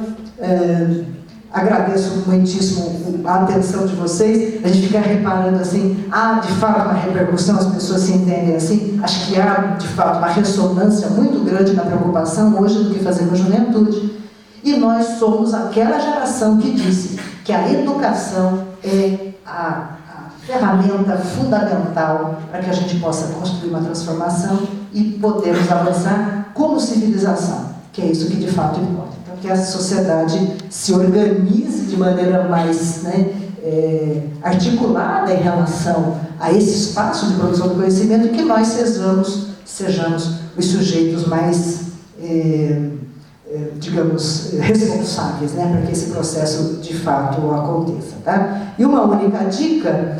agradeço muitíssimo a atenção de vocês. A gente fica reparando assim, de fato uma repercussão, as pessoas se entendem assim. Acho que há, de fato, uma ressonância muito grande na preocupação hoje do que fazer com a juventude. E nós somos aquela geração que disse que a educação é a ferramenta fundamental para que a gente possa construir uma transformação e podermos avançar como civilização, que é isso que de fato importa. Então, que a sociedade se organize de maneira mais, né, articulada em relação a esse espaço de produção do conhecimento e que nós sejamos os sujeitos mais, digamos, responsáveis, né, para que esse processo de fato aconteça. Tá? E uma única dica,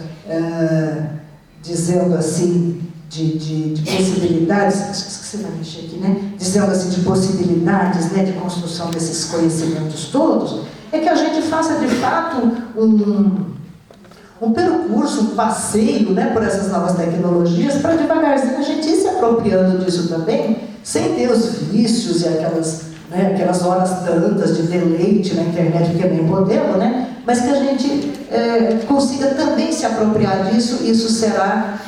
dizendo assim, de possibilidades, acho que você vai mexer aqui, né? Dizendo assim, de possibilidades, né, de construção desses conhecimentos todos, é que a gente faça de fato um percurso, um passeio, né, por essas novas tecnologias, para devagarzinho a gente ir se apropriando disso também, sem ter os vícios e aquelas horas tantas de deleite na internet, porque nem podemos, né? Mas que a gente consiga também se apropriar disso, e isso será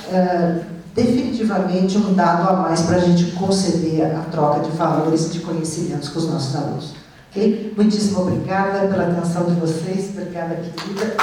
definitivamente um dado a mais para a gente conceder a troca de valores e de conhecimentos com os nossos alunos. Okay? Muitíssimo obrigada pela atenção de vocês, obrigada, querida.